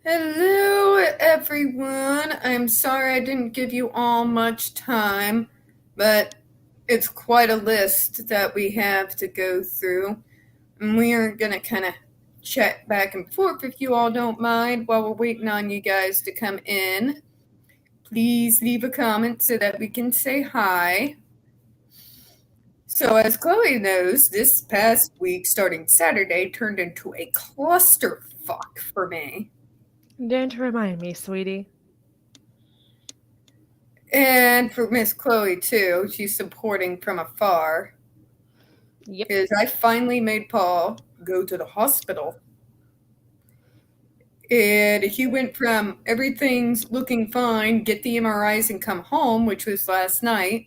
Hello, everyone. I'm sorry I didn't give you all much time, but it's quite a list that we have to go through. And we are going to kind of chat back and forth if you all don't mind while we're waiting on you guys to come in. Please leave a comment so that we can say hi. So, as Chloe knows, this past week, starting Saturday, turned into a clusterfuck for me. Don't remind me, sweetie. And for Miss Chloe, too, she's supporting from afar. Yep. Because I finally made Paul go to the hospital. And he went from everything's looking fine, get the MRIs and come home, which was last night,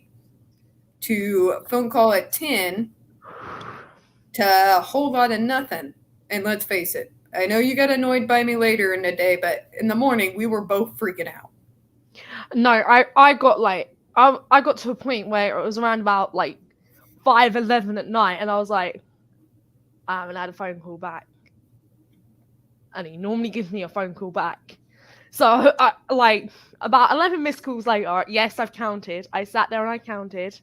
to a phone call at 10, to a whole lot of nothing. And let's face it, I know you got annoyed by me later in the day, but in the morning, we were both freaking out. No, I got I got to a point where it was around about 5:11 at night, and I was like, I haven't had a phone call back, and he normally gives me a phone call back. So about 11 missed calls later, yes, I've counted. I sat there and I counted,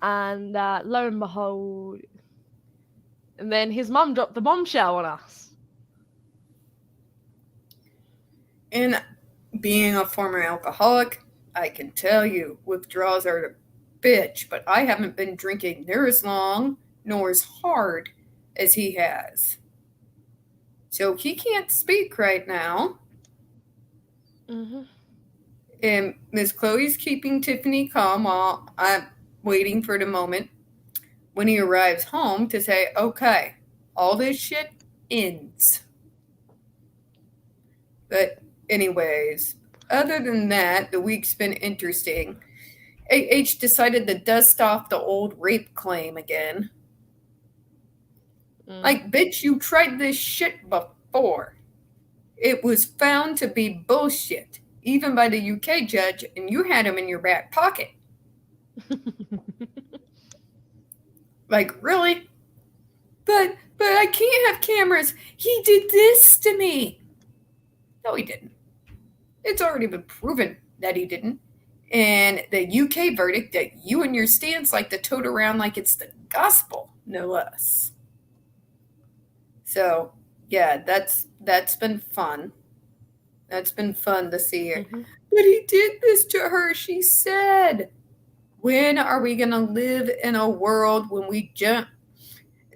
and lo and behold, and then his mum dropped the bombshell on us. And being a former alcoholic, I can tell you withdrawals are a bitch, but I haven't been drinking near as long nor as hard as he has. So he can't speak right now. Mm-hmm. And Miss Chloe's keeping Tiffany calm while I'm waiting for the moment when he arrives home to say, okay, all this shit ends. But anyways, other than that, the week's been interesting. AH decided to dust off the old rape claim again. Like, bitch, you tried this shit before. It was found to be bullshit, even by the UK judge, and you had him in your back pocket. Like, really? But I can't have cameras. He did this to me. No, he didn't. It's already been proven that he didn't. And the UK verdict that you and your stance like to tote around like it's the gospel, no less. So, yeah, that's been fun. That's been fun to see her. Mm-hmm. But he did this to her, she said. When are we going to live in a world when we jump?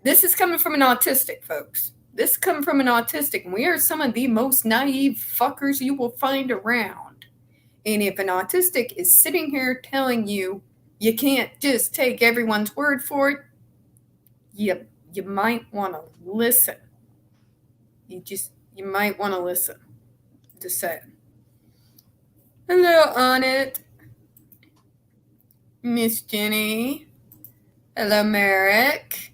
This is coming from an autistic, folks. This is coming from an autistic. And we are some of the most naive fuckers you will find around. And if an autistic is sitting here telling you you can't just take everyone's word for it, you might want to listen. You might want to listen. Just saying. Hello, Annette. Miss Jenny. Hello, Merrick.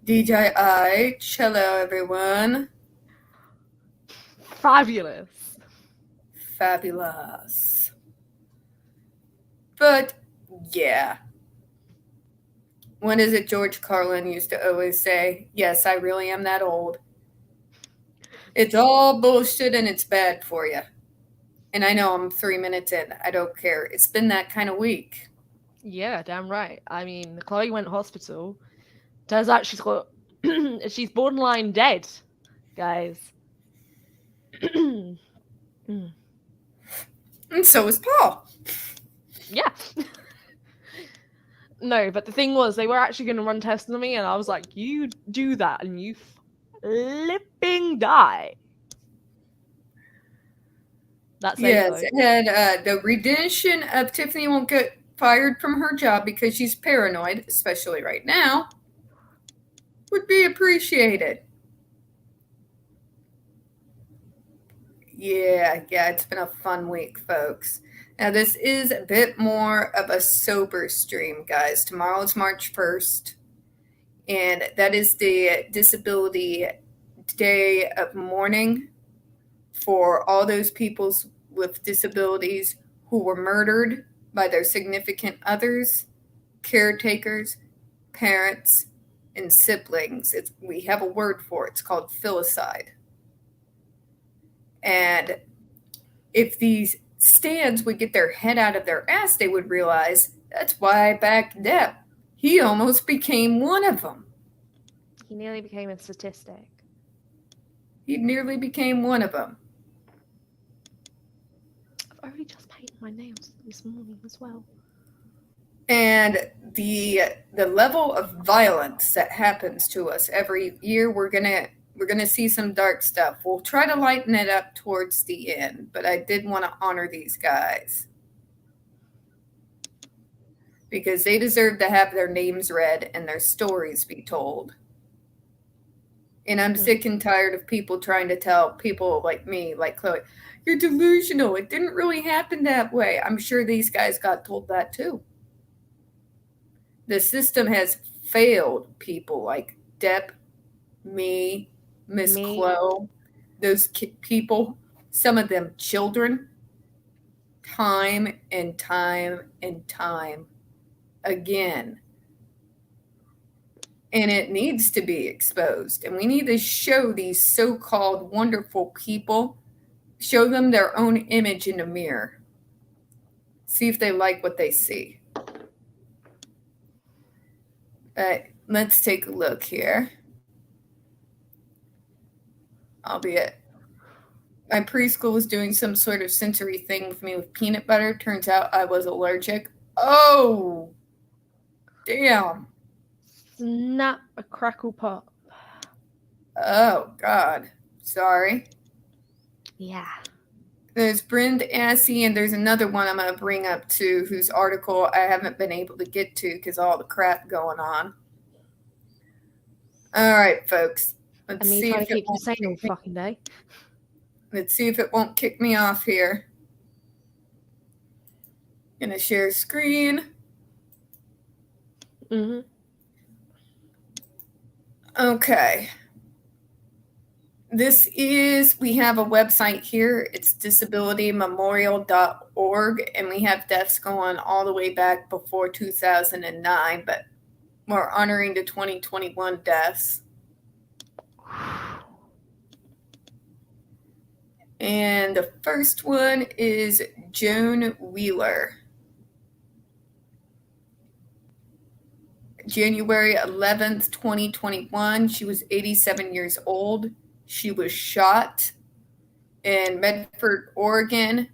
DJ H. Hello, everyone. Fabulous. Fabulous. But, yeah. What is it George Carlin used to always say? Yes, I really am that old. It's all bullshit and it's bad for you. And I know I'm 3 minutes in. I don't care. It's been that kind of week. Yeah, damn right. I mean, Chloe went hospital. Turns out she's got she's borderline dead, guys. And so is Paul. Yeah. No, but the thing was, they were actually going to run tests on me, and I was like, you do that, and you flipping die. That's Yes, though. and the redemption of Tiffany won't get fired from her job because she's paranoid, especially right now, would be appreciated. Yeah, it's been a fun week, folks. Now, this is a bit more of a sober stream, guys. Tomorrow is March 1st, and that is the Disability Day of Mourning for all those people with disabilities who were murdered by their significant others, caretakers, parents, and siblings. We have a word for it. It's called filicide. And if these stands would get their head out of their ass, they would realize that's why I backed Depp. He almost became one of them. He nearly became a statistic. He nearly became one of them. I've only just painted my nails this morning as well. And the level of violence that happens to us every year, we're gonna see some dark stuff. We'll try to lighten it up towards the end, but I did want to honor these guys because they deserve to have their names read and their stories be told. And I'm sick and tired of people trying to tell people like me, like Chloe, you're delusional. It didn't really happen that way. I'm sure these guys got told that too. The system has failed people like Depp, me, Miss Chloe, those people, some of them children, time and time and time again. And it needs to be exposed. And we need to show these so-called wonderful people, show them their own image in the mirror. See if they like what they see. Let's take a look here. Albeit, my preschool was doing some sort of sensory thing with me with peanut butter. Turns out I was allergic. Oh, damn. Snap a crackle pop. Oh, God. Sorry. Yeah. There's Brend Assey, and there's another one I'm going to bring up too, whose article I haven't been able to get to because all the crap going on. All right, folks. Let's see if keep you sane all fucking day. Let's see if it won't kick me off here. Gonna share screen. Mm-hmm. Okay. We have a website here. It's disabilitymemorial.org, and we have deaths going all the way back before 2009, but we're honoring the 2021 deaths. And the first one is Joan Wheeler. January 11th, 2021. She was 87 years old. She was shot in Medford, Oregon.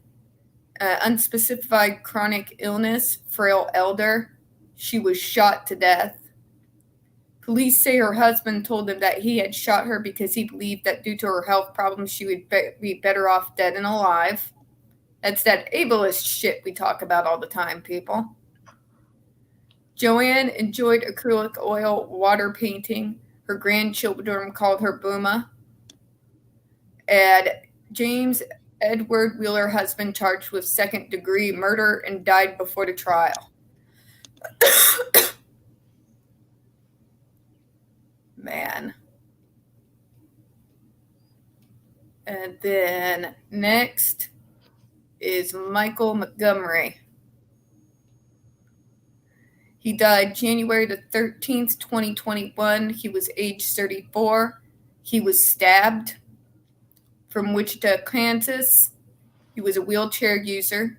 Unspecified chronic illness, frail elder. She was shot to death. Police say her husband told them that he had shot her because he believed that due to her health problems, she would be better off dead than alive. That's that ableist shit we talk about all the time, people. Joanne enjoyed acrylic oil water painting. Her grandchildren called her Booma. And James Edward Wheeler, husband, charged with second-degree murder and died before the trial. Man. And then next is Michael Montgomery. He died January the 13th, 2021. He was age 34. He was stabbed from Wichita, Kansas. He was a wheelchair user.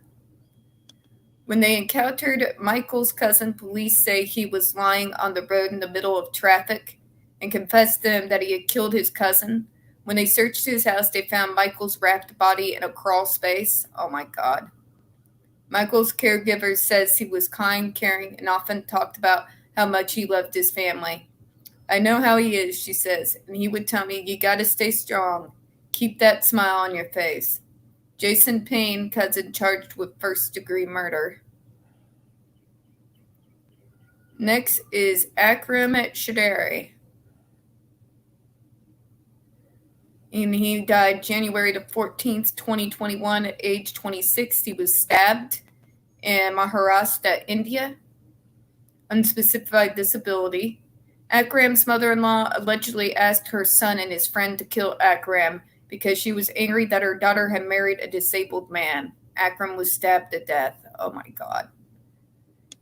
When they encountered Michael's cousin, police say he was lying on the road in the middle of traffic and confessed to them that he had killed his cousin. When they searched his house, they found Michael's wrapped body in a crawl space. Oh, my God. Michael's caregiver says he was kind, caring, and often talked about how much he loved his family. I know how he is, she says, and he would tell me, you got to stay strong. Keep that smile on your face. Jason Payne, cousin, charged with first-degree murder. Next is Akram Shadari. And he died January the 14th, 2021 at age 26. He was stabbed in Maharashtra, India. Unspecified disability. Akram's mother-in-law allegedly asked her son and his friend to kill Akram because she was angry that her daughter had married a disabled man. Akram was stabbed to death. Oh, my God.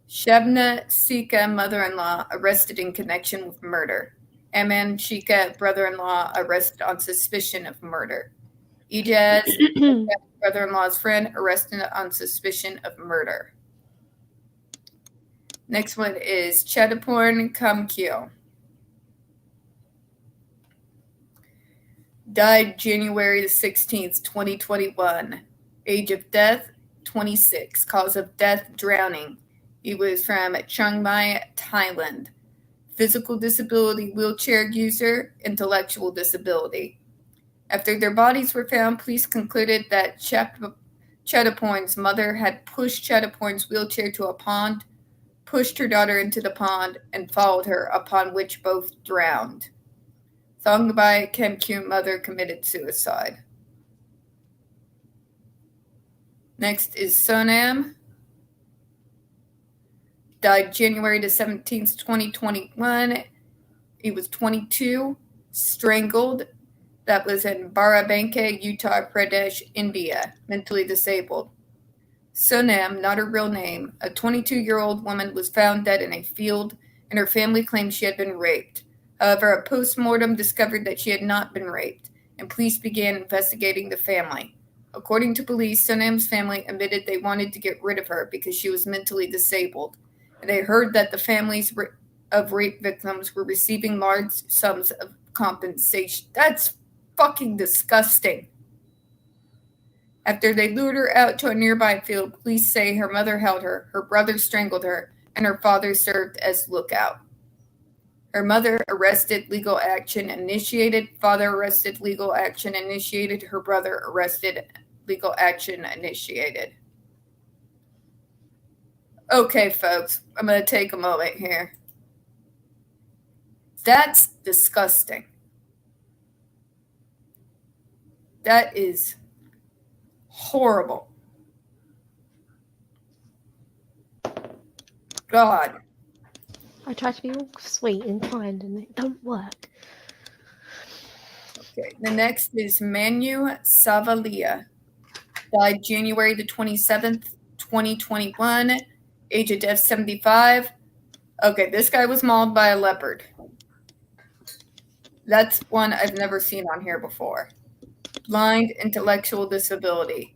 Shabna Sika, mother-in-law, arrested in connection with murder. Aman Shika, brother-in-law, arrested on suspicion of murder. Ejaz, brother-in-law's friend, arrested on suspicion of murder. Next one is Chetaporn Kamkyo. Died January the 16th, 2021. Age of death, 26. Cause of death, drowning. He was from Chiang Mai, Thailand. Physical disability, wheelchair user, intellectual disability. After their bodies were found, police concluded that Chetaporn's mother had pushed Chetaporn's wheelchair to a pond, pushed her daughter into the pond, and followed her, upon which both drowned. Thongbai Kemkyu mother committed suicide. Next is Sonam. Died January the 17th, 2021. He was 22, strangled. That was in Barabanki, Uttar Pradesh, India, mentally disabled. Sonam, not her real name, a 22-year-old woman, was found dead in a field, and her family claimed she had been raped. However, a post-mortem discovered that she had not been raped, and police began investigating the family. According to police, Sonam's family admitted they wanted to get rid of her because she was mentally disabled, and they heard that the families of rape victims were receiving large sums of compensation. That's fucking disgusting. After they lured her out to a nearby field, police say her mother held her brother strangled her, and her father served as lookout. Her mother arrested, legal action initiated. Father arrested, legal action initiated. Her brother arrested, legal action initiated. Okay, folks, I'm going to take a moment here. That's disgusting. That is horrible. God. I try to be all sweet and kind, and it don't work. Okay, the next is Manu Savalia. Died January the 27th, 2021. Age of death, 75. Okay, this guy was mauled by a leopard. That's one I've never seen on here before. Blind, intellectual disability.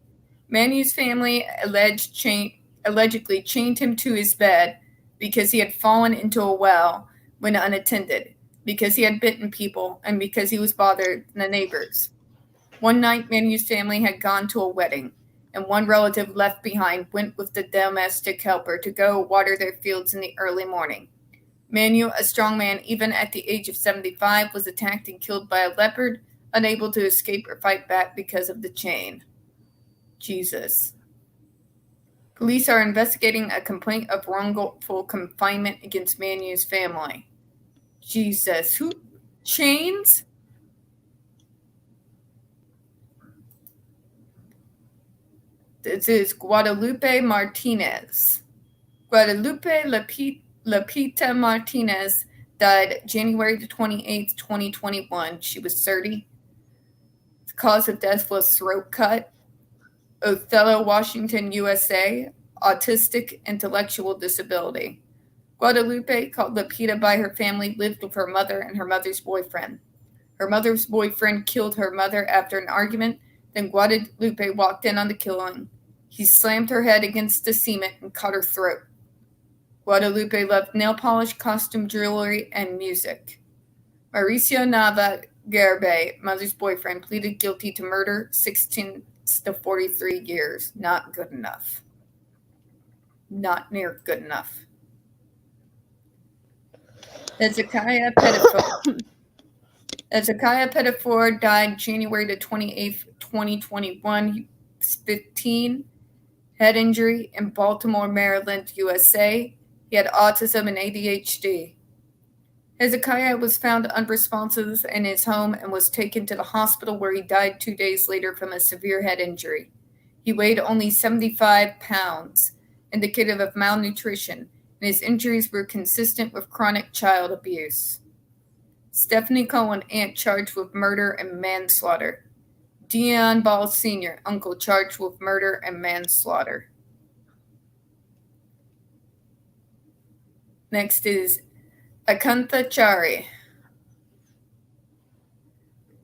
Manu's family allegedly chained him to his bed because he had fallen into a well when unattended, because he had bitten people, and because he was bothering the neighbors. One night, Manu's family had gone to a wedding, and one relative left behind went with the domestic helper to go water their fields in the early morning. Manu, a strong man even at the age of 75, was attacked and killed by a leopard, unable to escape or fight back because of the chain. Jesus. Police are investigating a complaint of wrongful confinement against Manu's family. Jesus. Who? Chains? This is Guadalupe Martinez. Guadalupe Lapita Martinez died January the 28th, 2021. She was 30. The cause of death was throat cut. Othello, Washington, USA. Autistic intellectual disability. Guadalupe, called Lapita by her family, lived with her mother and her mother's boyfriend. Her mother's boyfriend killed her mother after an argument. Then Guadalupe walked in on the killing. He slammed her head against the cement and cut her throat. Guadalupe loved nail polish, costume jewelry, and music. Mauricio Nava Garbe, mother's boyfriend, pleaded guilty to murder, 16 to 43 years. Not good enough. Not near good enough. Hezekiah Pettifor. Hezekiah Pettifor died January the 28th, 2021. He was 15. Head injury in Baltimore, Maryland, USA. He had autism and ADHD. Hezekiah was found unresponsive in his home and was taken to the hospital, where he died 2 days later from a severe head injury. He weighed only 75 pounds, indicative of malnutrition, and his injuries were consistent with chronic child abuse. Stephanie Cohen, aunt, charged with murder and manslaughter. Dion Ball Sr., uncle, charged with murder and manslaughter. Next is Akanthachari.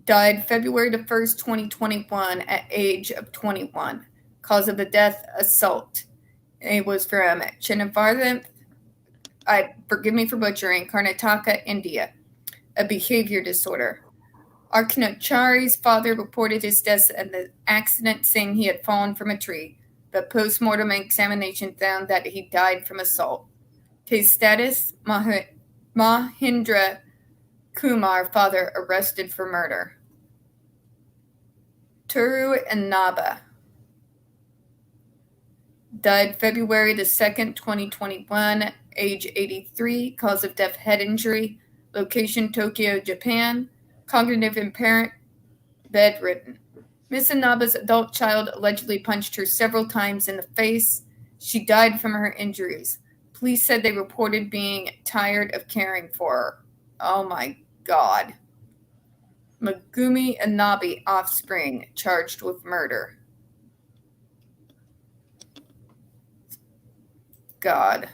Died February 1st, 2021 at age of 21. Cause of the death, assault. It was from Chinnavarthan, forgive me for butchering, Karnataka, India. A behavior disorder. Akanthachari's father reported his death in the accident, saying he had fallen from a tree, but post-mortem examination found that he died from assault. Case status, Mahindra Kumar, father, arrested for murder. Turu and Naba. Died February 2nd, 2021, age 83, cause of death, head injury, location, Tokyo, Japan, cognitive impairment, bedridden. Miss Inaba's adult child allegedly punched her several times in the face. She died from her injuries. Police said they reported being tired of caring for her. Oh my God. Megumi Inabe offspring charged with murder. God.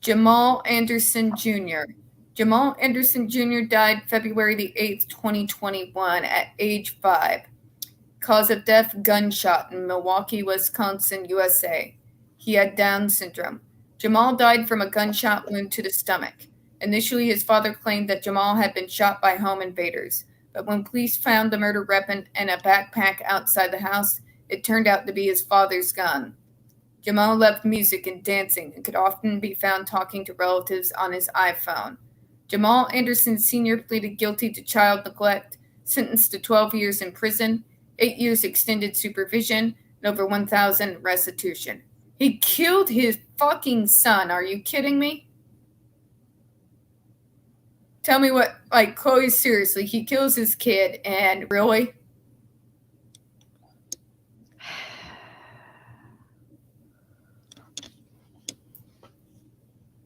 Jamal Anderson Jr. Jamal Anderson Jr. died February 8th, 2021 at age 5. Cause of death, gunshot in Milwaukee, Wisconsin, USA. He had Down syndrome. Jamal died from a gunshot wound to the stomach. Initially, his father claimed that Jamal had been shot by home invaders, but when police found the murder weapon in a backpack outside the house, it turned out to be his father's gun. Jamal loved music and dancing and could often be found talking to relatives on his iPhone. Jamal Anderson Sr. pleaded guilty to child neglect, sentenced to 12 years in prison, 8 years extended supervision, and over $1,000 restitution. He killed his fucking son. Are you kidding me? Tell me what, like, Chloe, seriously, he kills his kid, and really?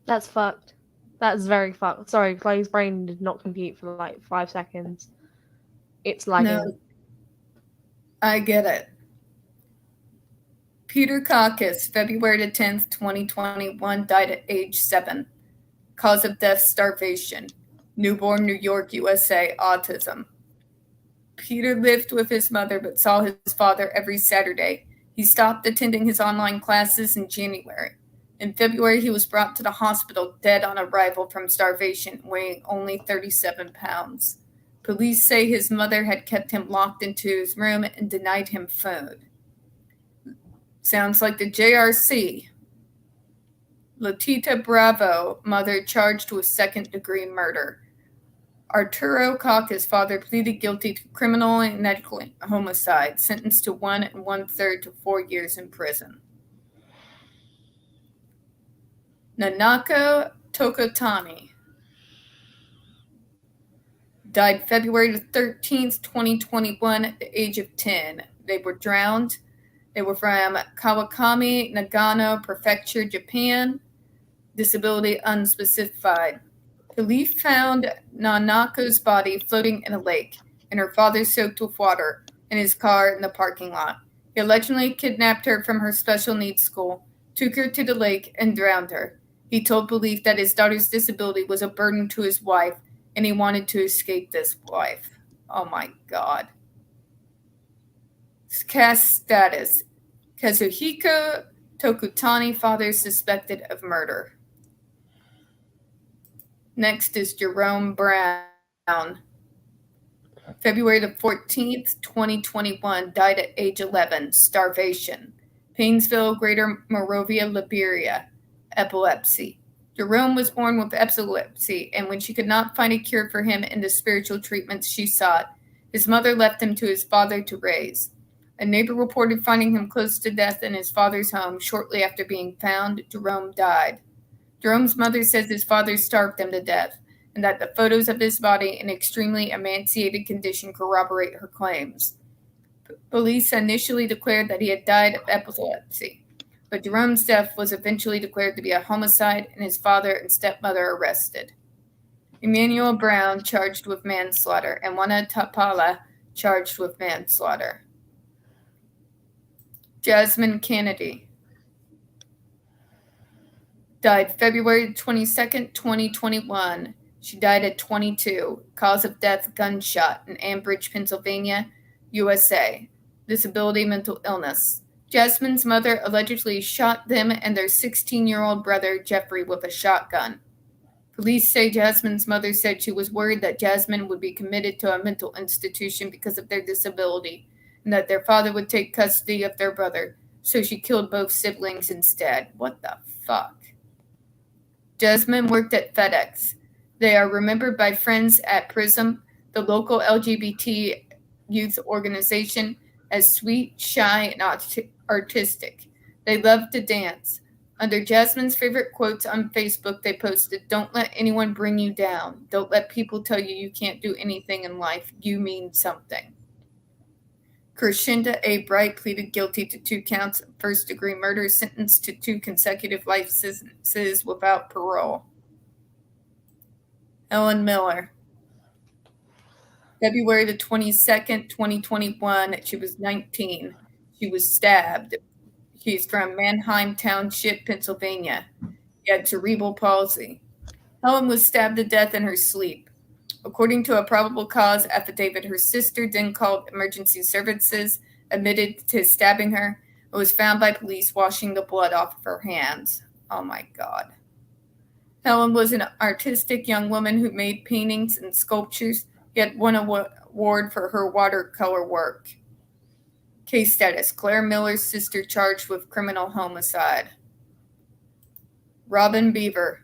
That's fucked. That's very fucked. Sorry, Chloe's brain did not compute for like 5 seconds. It's lagging. No, I get it. Peter Kakis, February 10th, 2021, died at age 7. Cause of death, starvation. Newborn, New York, USA, autism. Peter lived with his mother but saw his father every Saturday. He stopped attending his online classes in January. In February, he was brought to the hospital dead on arrival from starvation, weighing only 37 pounds. Police say his mother had kept him locked into his room and denied him food. Sounds like the JRC. Lotita Bravo, mother, charged with second-degree murder. Arturo Kakis' father pleaded guilty to criminal and negligent homicide, sentenced to 1 1/3 to 4 years in prison. Nanako Tokotani died February 13th, 2021 at the age of 10. They were drowned. They were from Kawakami, Nagano Prefecture, Japan. Disability unspecified. Police found Nanako's body floating in a lake, and her father soaked with water in his car in the parking lot. He allegedly kidnapped her from her special needs school, took her to the lake, and drowned her. He told police that his daughter's disability was a burden to his wife, and he wanted to escape this wife. Oh my God. Cast status. Kazuhiko Tokutani, father, suspected of murder. Next is Jerome Brown. February 14th, 2021, died at age 11, starvation. Painesville, Greater Monrovia, Liberia, epilepsy. Jerome was born with epilepsy, and when she could not find a cure for him in the spiritual treatments she sought, his mother left him to his father to raise. A neighbor reported finding him close to death in his father's home. Shortly after being found, Jerome died. Jerome's mother says his father starved him to death, and that the photos of his body in extremely emaciated condition corroborate her claims. Police initially declared that he had died of epilepsy, but Jerome's death was eventually declared to be a homicide, and his father and stepmother arrested. Emmanuel Brown charged with manslaughter, and Wana Tapala charged with manslaughter. Jasmine Kennedy died February 22nd, 2021. She died at 22. Cause of death, gunshot in Ambridge, Pennsylvania, USA. Disability, mental illness. Jasmine's mother allegedly shot them and their 16-year-old brother, Jeffrey, with a shotgun. Police say Jasmine's mother said she was worried that Jasmine would be committed to a mental institution because of their disability and that their father would take custody of their brother, so she killed both siblings instead. What the fuck? Jasmine worked at FedEx. They are remembered by friends at PRISM, the local LGBT youth organization, as sweet, shy, and artistic. They loved to dance. Under Jasmine's favorite quotes on Facebook, they posted, "Don't let anyone bring you down. Don't let people tell you you can't do anything in life. You mean something." Crescenda A. Bright pleaded guilty to 2 counts of first-degree murder, sentenced to 2 consecutive life sentences without parole. Ellen Miller. February the 22nd, 2021, she was 19. She was stabbed. She's from Manheim Township, Pennsylvania. She had cerebral palsy. Helen was stabbed to death in her sleep. According to a probable cause affidavit, her sister then called emergency services, admitted to stabbing her, and was found by police washing the blood off of her hands. Oh my God. Helen was an artistic young woman who made paintings and sculptures, yet won an award for her watercolor work. Case status: Claire Miller's sister charged with criminal homicide. Robin Beaver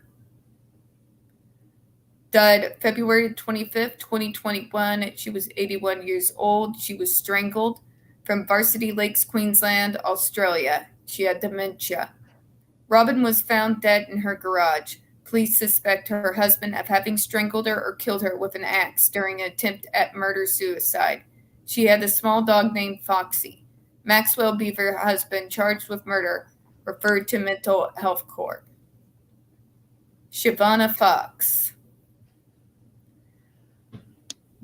died February 25th, 2021. She was 81 years old. She was strangled from Varsity Lakes, Queensland, Australia. She had dementia. Robin was found dead in her garage. Police suspect her husband of having strangled her or killed her with an axe during an attempt at murder-suicide. She had a small dog named Foxy. Maxwell Beaver, her husband, charged with murder, referred to mental health court. Shavonna Fox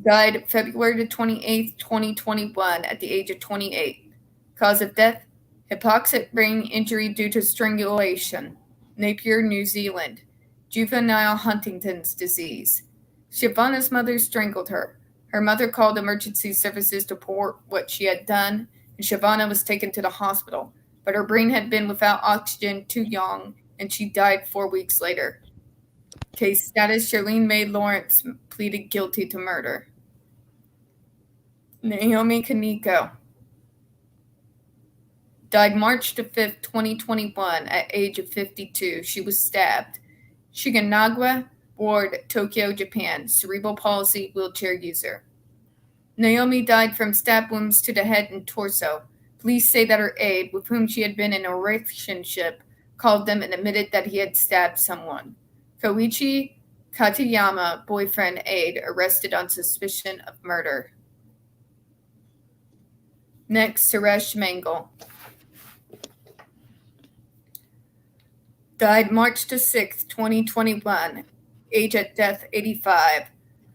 died February 28th, 2021, at the age of 28. Cause of death: hypoxic brain injury due to strangulation. Napier, New Zealand. Juvenile Huntington's disease. Shavonna's mother strangled her. Her mother called emergency services to report what she had done, and Shavonna was taken to the hospital, but her brain had been without oxygen too young, and she died 4 weeks later. Case status: Charlene May Lawrence pleaded guilty to murder. Naomi Kaneko died March 5th, 2021, at age of 52. She was stabbed. Shigenagawa Ward, Tokyo, Japan. Cerebral palsy, wheelchair user. Naomi died from stab wounds to the head and torso. Police say that her aide, with whom she had been in a relationship, called them and admitted that he had stabbed someone. Koichi Katayama, boyfriend aide, arrested on suspicion of murder. Next, Suresh Mangle. Died March 6th, 2021. Age at death, 85.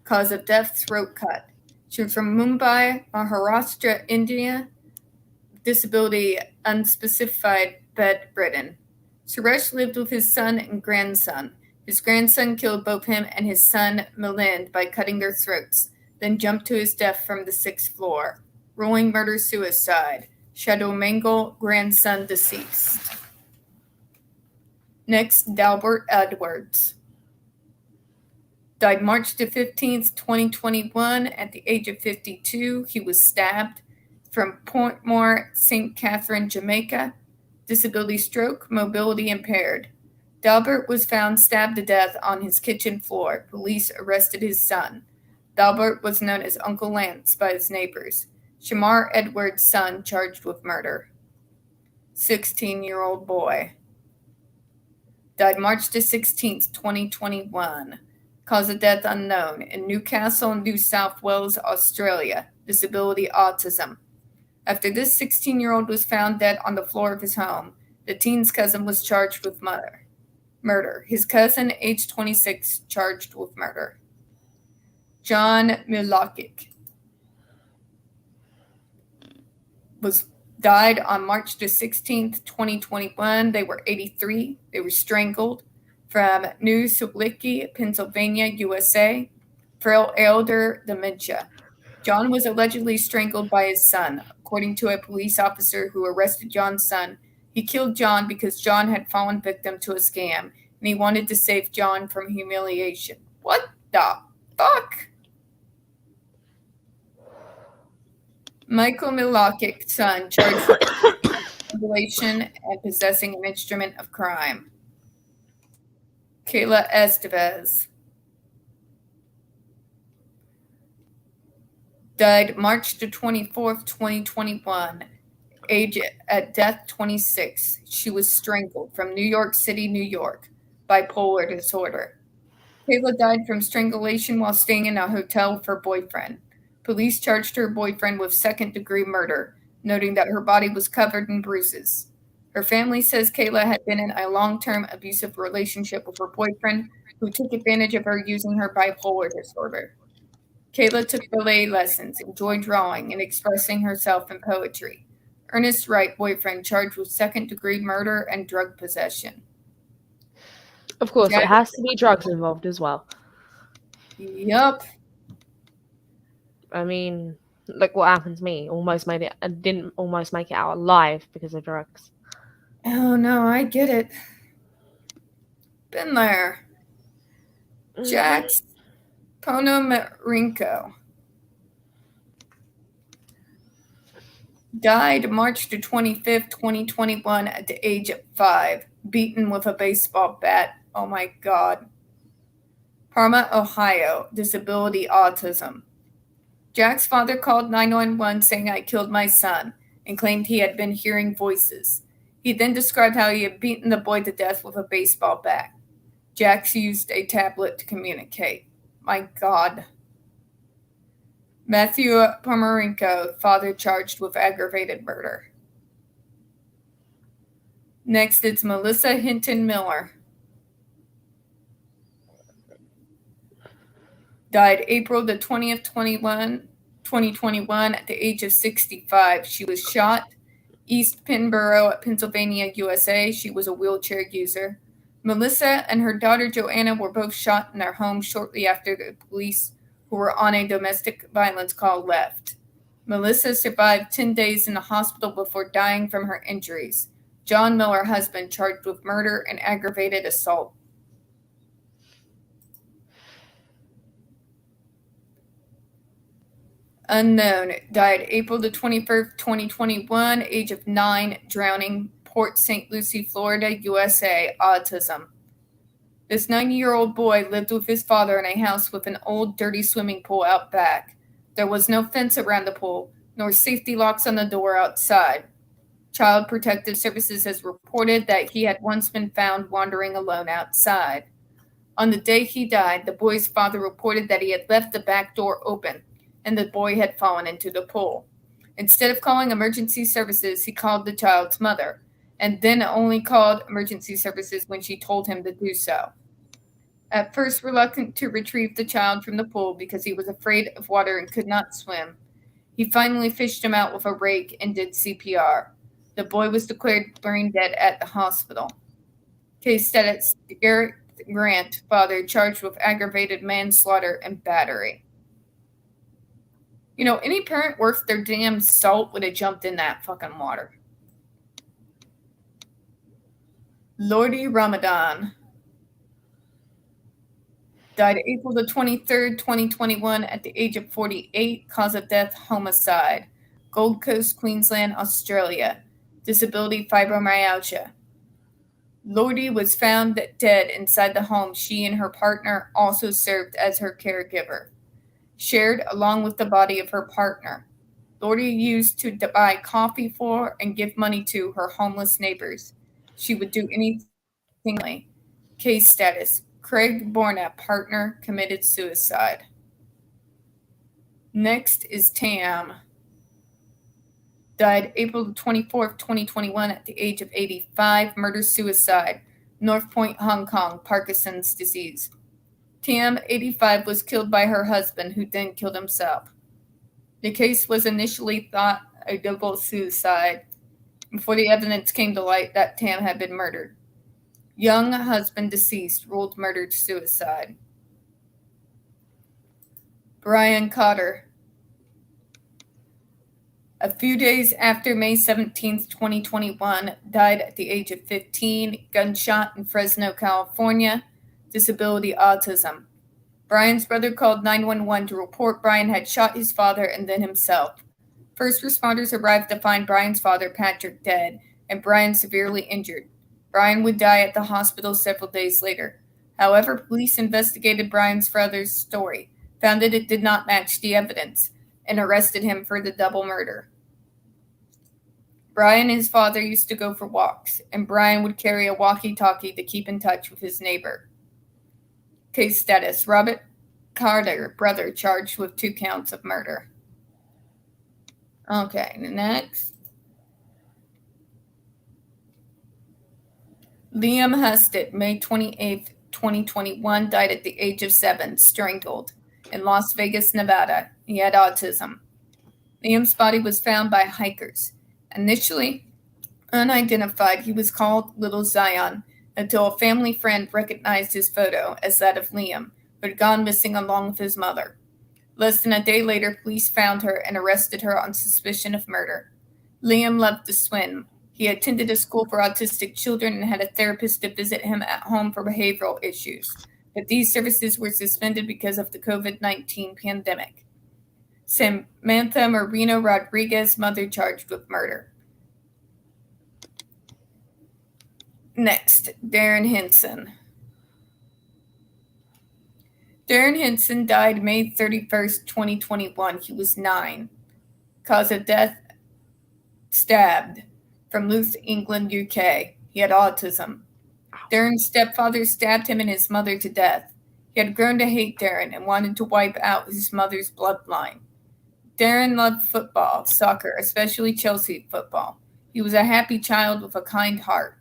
Cause of death, throat cut. She was from Mumbai, Maharashtra, India. Disability, unspecified, bedridden. Suresh lived with his son and grandson. His grandson killed both him and his son, Milind, by cutting their throats, then jumped to his death from the 6th floor. Ruling murder-suicide. Shadow Mangle, grandson deceased. Next, Dalbert Edwards. Died March 15th, 2021, at the age of 52. He was stabbed from Portmore, St. Catherine, Jamaica. Disability: stroke, mobility impaired. Dalbert was found stabbed to death on his kitchen floor. Police arrested his son. Dalbert was known as Uncle Lance by his neighbors. Shamar Edwards' son charged with murder. 16-year-old boy. Died March 16th, 2021. Cause of death unknown. In Newcastle, New South Wales, Australia. Disability: autism. After this 16-year-old was found dead on the floor of his home, the teen's cousin was charged with murder. His cousin, age 26, charged with murder. John Milokic died on March 16th, 2021. They were 83. They were strangled From New Sewickley, Pennsylvania, USA, frail elder dementia. John was allegedly strangled by his son. According to a police officer who arrested John's son, he killed John because John had fallen victim to a scam, and he wanted to save John from humiliation. What the fuck? Michael Milokic's son, charged with strangulation and possessing an instrument of crime. Kayla Estevez. Died March the 24th, 2021. Age at death 26. She was strangled from New York City, New York. Bipolar disorder. Kayla died from strangulation while staying in a hotel with her boyfriend. Police charged her boyfriend with second-degree murder, noting that her body was covered in bruises. Her family says Kayla had been in a long-term abusive relationship with her boyfriend, who took advantage of her using her bipolar disorder. Kayla took ballet lessons, enjoyed drawing, and expressing herself in poetry. Ernest Wright, boyfriend, charged with second-degree murder and drug possession. Of course, it has to be drugs involved as well. Yup. I mean, look what happened to me. Didn't almost make it out alive because of drugs. Oh, no, I get it. Been there. Jax Ponomarenko. Died March the 25th, 2021 at the age of 5. Beaten with a baseball bat. Oh my God. Parma, Ohio. Disability autism. Jack's father called 911 saying I killed my son and claimed he had been hearing voices. He then described how he had beaten the boy to death with a baseball bat. Jax used a tablet to communicate. My God. Matthew Pomerenko, father charged with aggravated murder. Next, it's Melissa Hinton Miller. Died April the 20th, 2021 at the age of 65. She was shot East Penboro, Pennsylvania, USA. She was a wheelchair user. Melissa and her daughter Joanna were both shot in their home shortly after the police who were on a domestic violence call left. Melissa survived 10 days in the hospital before dying from her injuries. John Miller, husband, charged with murder and aggravated assault. Unknown. Died April the 21st, 2021, age of 9, drowning, Port St. Lucie, Florida, USA, autism. This 9-year-old boy lived with his father in a house with an old, dirty swimming pool out back. There was no fence around the pool, nor safety locks on the door outside. Child Protective Services has reported that he had once been found wandering alone outside. On the day he died, the boy's father reported that he had left the back door open and the boy had fallen into the pool. Instead of calling emergency services, he called the child's mother, and then only called emergency services when she told him to do so. At first reluctant to retrieve the child from the pool because he was afraid of water and could not swim, he finally fished him out with a rake and did CPR. The boy was declared brain dead at the hospital. Case status: Garrett Grant, father, charged with aggravated manslaughter and battery. You know, any parent worth their damn salt would have jumped in that fucking water. Lordy Ramadan. Died April the 23rd, 2021 at the age of 48. Cause of death, homicide. Gold Coast, Queensland, Australia. Disability, fibromyalgia. Lordy was found dead inside the home she and her partner also served as her caregiver. Shared along with the body of her partner. Lordy used to buy coffee for and give money to her homeless neighbors. She would do anything. Case status: Craig Borna, partner, committed suicide. Next is Tam. Died April 24th, 2021 at the age of 85. Murder-suicide. North Point, Hong Kong. Parkinson's disease. Tam, 85, was killed by her husband, who then killed himself. The case was initially thought a double suicide before the evidence came to light that Tam had been murdered. Young husband deceased, ruled murdered-suicide. Brian Cotter. A few days after May 17, 2021, died at the age of 15, gunshot in Fresno, California, disability autism. Brian's brother called 911 to report Brian had shot his father and then himself. First responders arrived to find Brian's father, Patrick, dead, and Brian severely injured. Brian would die at the hospital several days later. However, police investigated Brian's father's story, found that it did not match the evidence, and arrested him for the double murder. Brian and his father used to go for walks, and Brian would carry a walkie-talkie to keep in touch with his neighbor. Case status: Robert Carter, brother, charged with 2 counts of murder. Okay, next. Liam Husted, May 28, 2021, died at the age of 7, strangled, in Las Vegas, Nevada. He had autism. Liam's body was found by hikers. Initially unidentified, he was called Little Zion until a family friend recognized his photo as that of Liam, who had gone missing along with his mother. Less than a day later, police found her and arrested her on suspicion of murder. Liam loved to swim. He attended a school for autistic children and had a therapist to visit him at home for behavioral issues, but these services were suspended because of the COVID-19 pandemic. Samantha Marino Rodriguez, mother, charged with murder. Next, Darren Henson. Darren Henson died May 31st, 2021. He was 9. Cause of death: stabbed. From Louth, England, UK. He had autism. Darren's stepfather stabbed him and his mother to death. He had grown to hate Darren and wanted to wipe out his mother's bloodline. Darren loved football, soccer, especially Chelsea football. He was a happy child with a kind heart.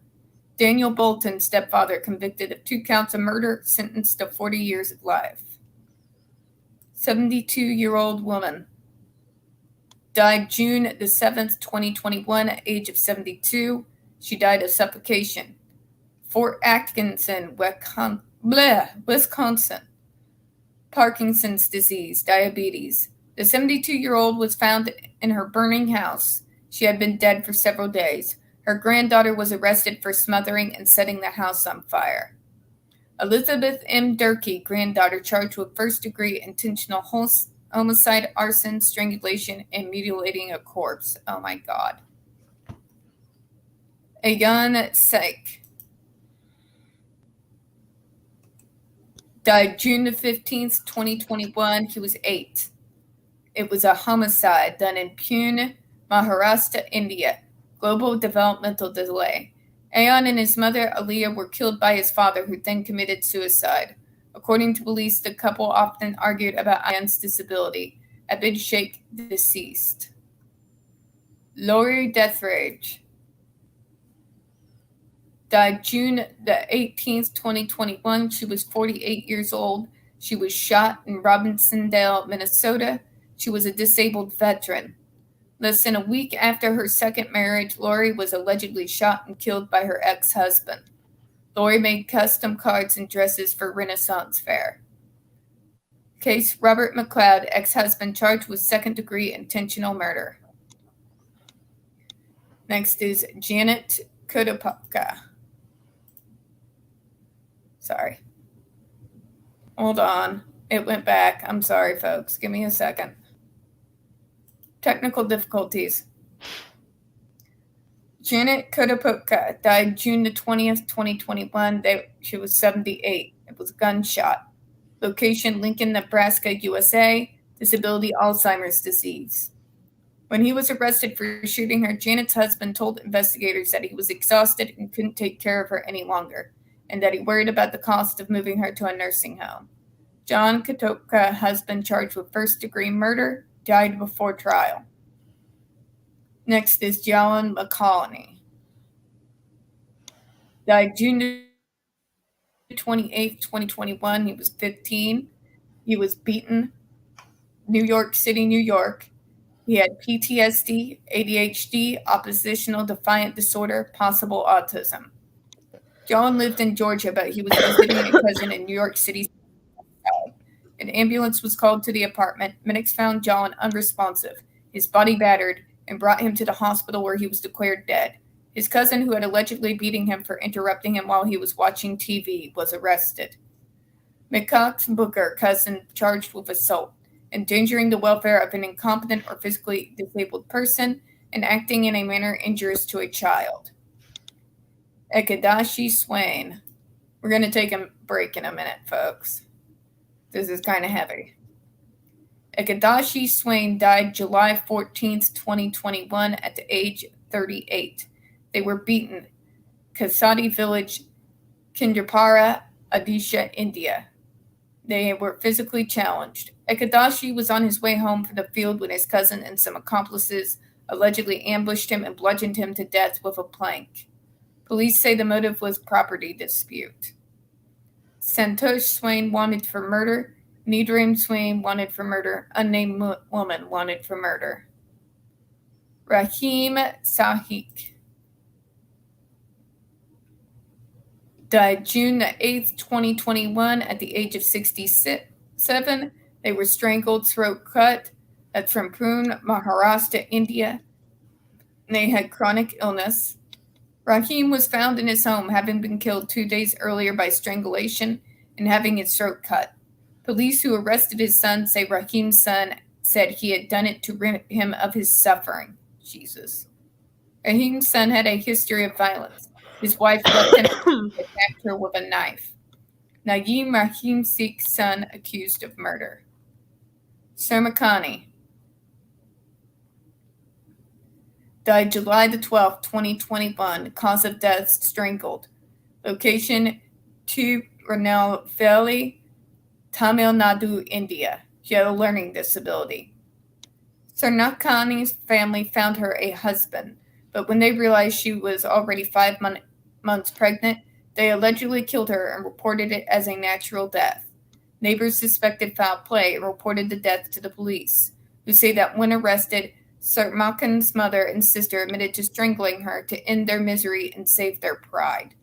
Daniel Bolton, stepfather, convicted of 2 counts of murder, sentenced to 40 years of life. 72-year-old woman. Died June the 7th, 2021, at age of 72. She died of suffocation. Fort Atkinson, Wisconsin. Parkinson's disease, diabetes. The 72-year-old was found in her burning house. She had been dead for several days. Her granddaughter was arrested for smothering and setting the house on fire. Elizabeth M. Durkee, granddaughter, charged with first-degree intentional homicide, arson, strangulation, and mutilating a corpse. Oh my God. Ayan Sheikh. Died June the 15th, 2021. He was 8. It was a homicide done in Pune, Maharashtra, India. Global developmental delay. Ayan and his mother, Aliyah, were killed by his father, who then committed suicide. According to police, the couple often argued about Ayan's disability. Abid Sheikh, deceased. Lori Deatherage. Died June the 18th, 2021. She was 48 years old. She was shot in Robinsondale, Minnesota. She was a disabled veteran. Less than a week after her second marriage, Lori was allegedly shot and killed by her ex-husband. Lori made custom cards and dresses for Renaissance Fair. Case: Robert McLeod, ex-husband, charged with second-degree intentional murder. Next is Janet Cotapoca. Sorry. Hold on. It went back. I'm sorry, folks. Give me a second. Technical difficulties. Janet Coudapoca died June the 20th, 2021. She was 78. It was a gunshot. Location: Lincoln, Nebraska, USA. Disability: Alzheimer's disease. When he was arrested for shooting her, Janet's husband told investigators that he was exhausted and couldn't take care of her any longer, and that he worried about the cost of moving her to a nursing home. John Cotapoca, husband, charged with first-degree murder, died before trial. Next is Jalen McConney. Died June 28th, 2021. He was 15. He was beaten. New York City, New York. He had PTSD, ADHD, oppositional defiant disorder, possible autism. John lived in Georgia, but he was visiting a cousin in New York City. An ambulance was called to the apartment. Medics found John unresponsive, his body battered, and brought him to the hospital where he was declared dead. His cousin, who had allegedly beaten him for interrupting him while he was watching TV, was arrested. McCox Booker, cousin, charged with assault, endangering the welfare of an incompetent or physically disabled person, and acting in a manner injurious to a child. Akanthachari Swain. We're going to take a break in a minute, folks. This is kind of heavy. Akanthachari Swain died July 14th, 2021 at the age of 38. They were beaten. Kasadi village, Kendrapara, Odisha, India. They were physically challenged. Akanthachari was on his way home from the field when his cousin and some accomplices allegedly ambushed him and bludgeoned him to death with a plank. Police say the motive was property dispute. Santosh Swain wanted for murder. Nidram Swain wanted for murder. Unnamed woman wanted for murder. Rahim Sahik died June 8th, 2021 at the age of 67. They were strangled, throat cut. That's from Pune, Maharashtra, India. They had chronic illness. Rahim was found in his home, having been killed 2 days earlier by strangulation and having his throat cut. Police who arrested his son say Rahim's son said he had done it to rid him of his suffering. Jesus. Rahim's son had a history of violence. His wife left him and attacked her with a knife. Naeem Rahim Sikh's son accused of murder. Sarmakani died July the 12th, 2021. Cause of death, strangled. Location, Tirunelveli, Tamil Nadu, India. She had a learning disability. Sarmakani's family found her a husband, but when they realized she was already 5 months pregnant, they allegedly killed her and reported it as a natural death. Neighbors suspected foul play and reported the death to the police, who say that when arrested, Sarmakhan's mother and sister admitted to strangling her to end their misery and save their pride.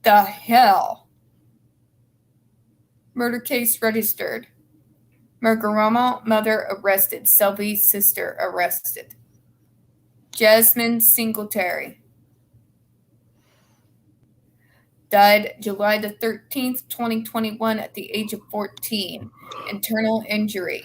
The hell? Murder case registered. Murgarama mother arrested. Selvi sister arrested. Jasmine Singletary died July the 13th, 2021 at the age of 14. Internal injury.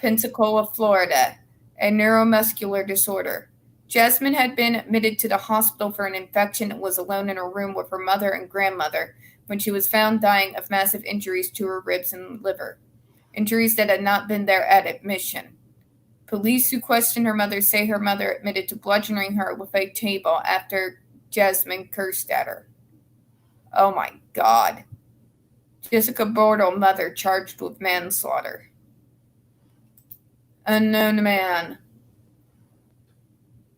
Pensacola, Florida. A neuromuscular disorder. Jasmine had been admitted to the hospital for an infection and was alone in her room with her mother and grandmother when she was found dying of massive injuries to her ribs and liver. Injuries that had not been there at admission. Police who questioned her mother say her mother admitted to bludgeoning her with a table after Jasmine cursed at her. Oh my God. Jessica Bortle, mother, charged with manslaughter. Unknown man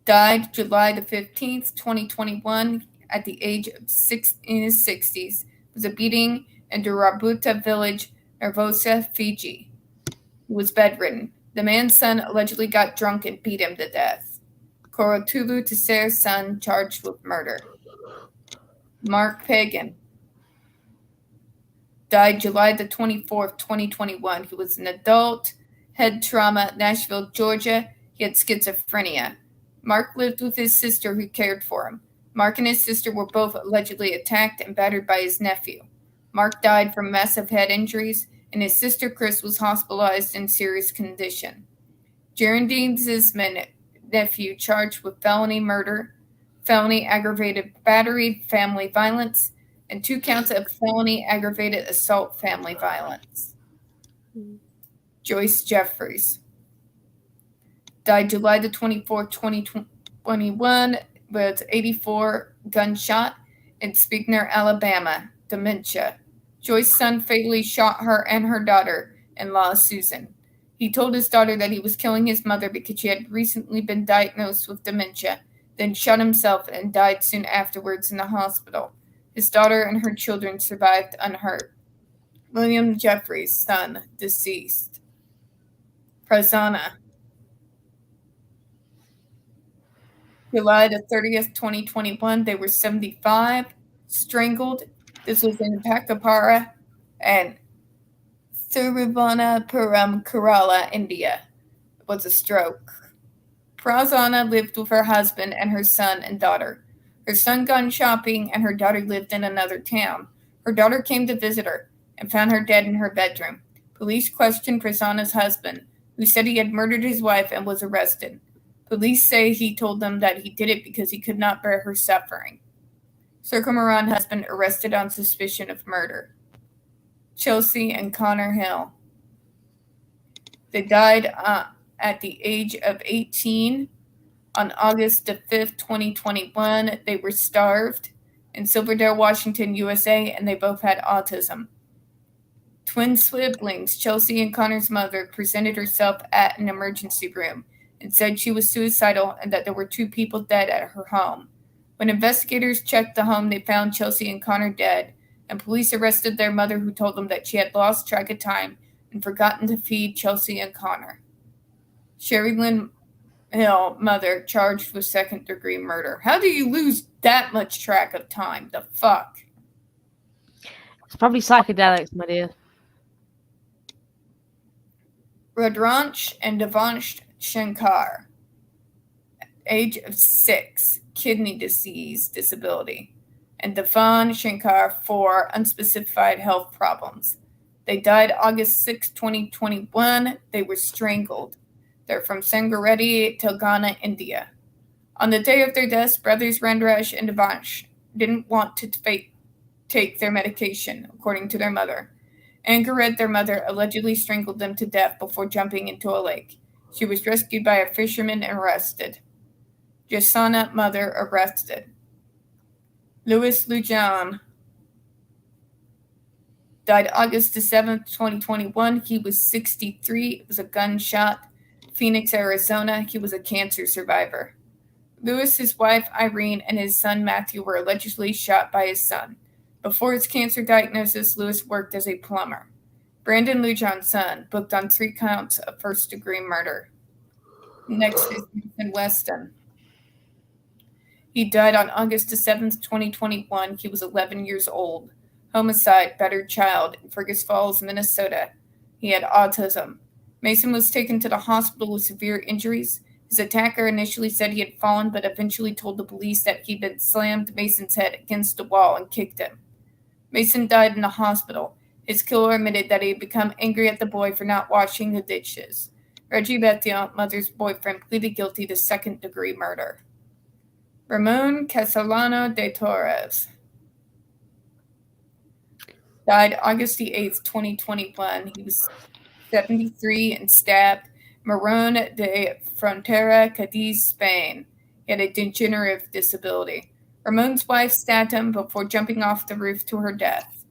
died July the 15th, 2021 at the age of in his 60s. It was a beating in Durabuta village, Nervosa, Fiji. He was bedridden. The man's son allegedly got drunk and beat him to death. Korotulu Tesser's son charged with murder. Mark Pagan died July the 24th, 2021. He was an adult, head trauma, Nashville, Georgia. He had schizophrenia. Mark lived with his sister who cared for him. Mark and his sister were both allegedly attacked and battered by his nephew. Mark died from massive head injuries, and his sister Chris was hospitalized in serious condition. Geraldine Zisman, nephew, charged with felony murder, felony aggravated battery, family violence, and 2 counts of felony aggravated assault, family violence. Joyce Jeffries died July the 24th, 2021, was 84, gunshot in Spiegner, Alabama, dementia. Joyce's son fatally shot her and her daughter-in-law, Susan. He told his daughter that he was killing his mother because she had recently been diagnosed with dementia, then shot himself and died soon afterwards in the hospital. His daughter and her children survived unhurt. William Jeffries, son, deceased. Prasanna. July the 30th, 2021, they were 75. strangled. This was in Pakapara and Thiruvananthapuram, Kerala, India. It was a stroke. Prasanna lived with her husband and her son and daughter. Her son gone shopping and her daughter lived in another town. Her daughter came to visit her and found her dead in her bedroom. Police questioned Prasanna's husband, who said he had murdered his wife and was arrested. Police say he told them that he did it because he could not bear her suffering. Circummoran husband arrested on suspicion of murder. Chelsea and Connor Hill. They died at the age of 18 on August the 5th, 2021. They were starved in Silverdale, Washington, USA, and they both had autism. Twin siblings, Chelsea and Connor's mother, presented herself at an emergency room and said she was suicidal and that there were 2 people dead at her home. When investigators checked the home, they found Chelsea and Connor dead, and police arrested their mother, who told them that she had lost track of time and forgotten to feed Chelsea and Connor. Sherry Lynn Hill, mother, charged with second-degree murder. How do you lose that much track of time? The fuck? It's probably psychedelics, my dear. Rudransh and Devansh Shankar, age of 6, kidney disease, disability. And Devan Shankar, 4, unspecified health problems. They died August 6, 2021. They were strangled. They're from Sangareddy, Telangana, India. On the day of their deaths, brothers Randrash and Devansh didn't want to take their medication, according to their mother. Angared, their mother, allegedly strangled them to death before jumping into a lake. She was rescued by a fisherman and arrested. Jasana, mother, arrested. Louis Lujan died August 7th, 2021. He was 63. It was a gunshot. Phoenix, Arizona. He was a cancer survivor. Louis, his wife, Irene, and his son, Matthew, were allegedly shot by his son. Before his cancer diagnosis, Louis worked as a plumber. Brandon Lujan's son, booked on 3 counts of first-degree murder. Next is Nathan Weston. He died on August 7th, 2021. He was 11 years old. Homicide, battered child, in Fergus Falls, Minnesota. He had autism. Mason was taken to the hospital with severe injuries. His attacker initially said he had fallen, but eventually told the police that he'd been slammed Mason's head against a wall and kicked him. Mason died in the hospital. His killer admitted that he had become angry at the boy for not washing the dishes. Reggie Bethion, mother's boyfriend, pleaded guilty to second-degree murder. Ramon Castellano de Torres died August 8th, 2021. He was 73 and stabbed. Marron de Frontera, Cadiz, Spain. He had a degenerative disability. Ramon's wife stabbed him before jumping off the roof to her death.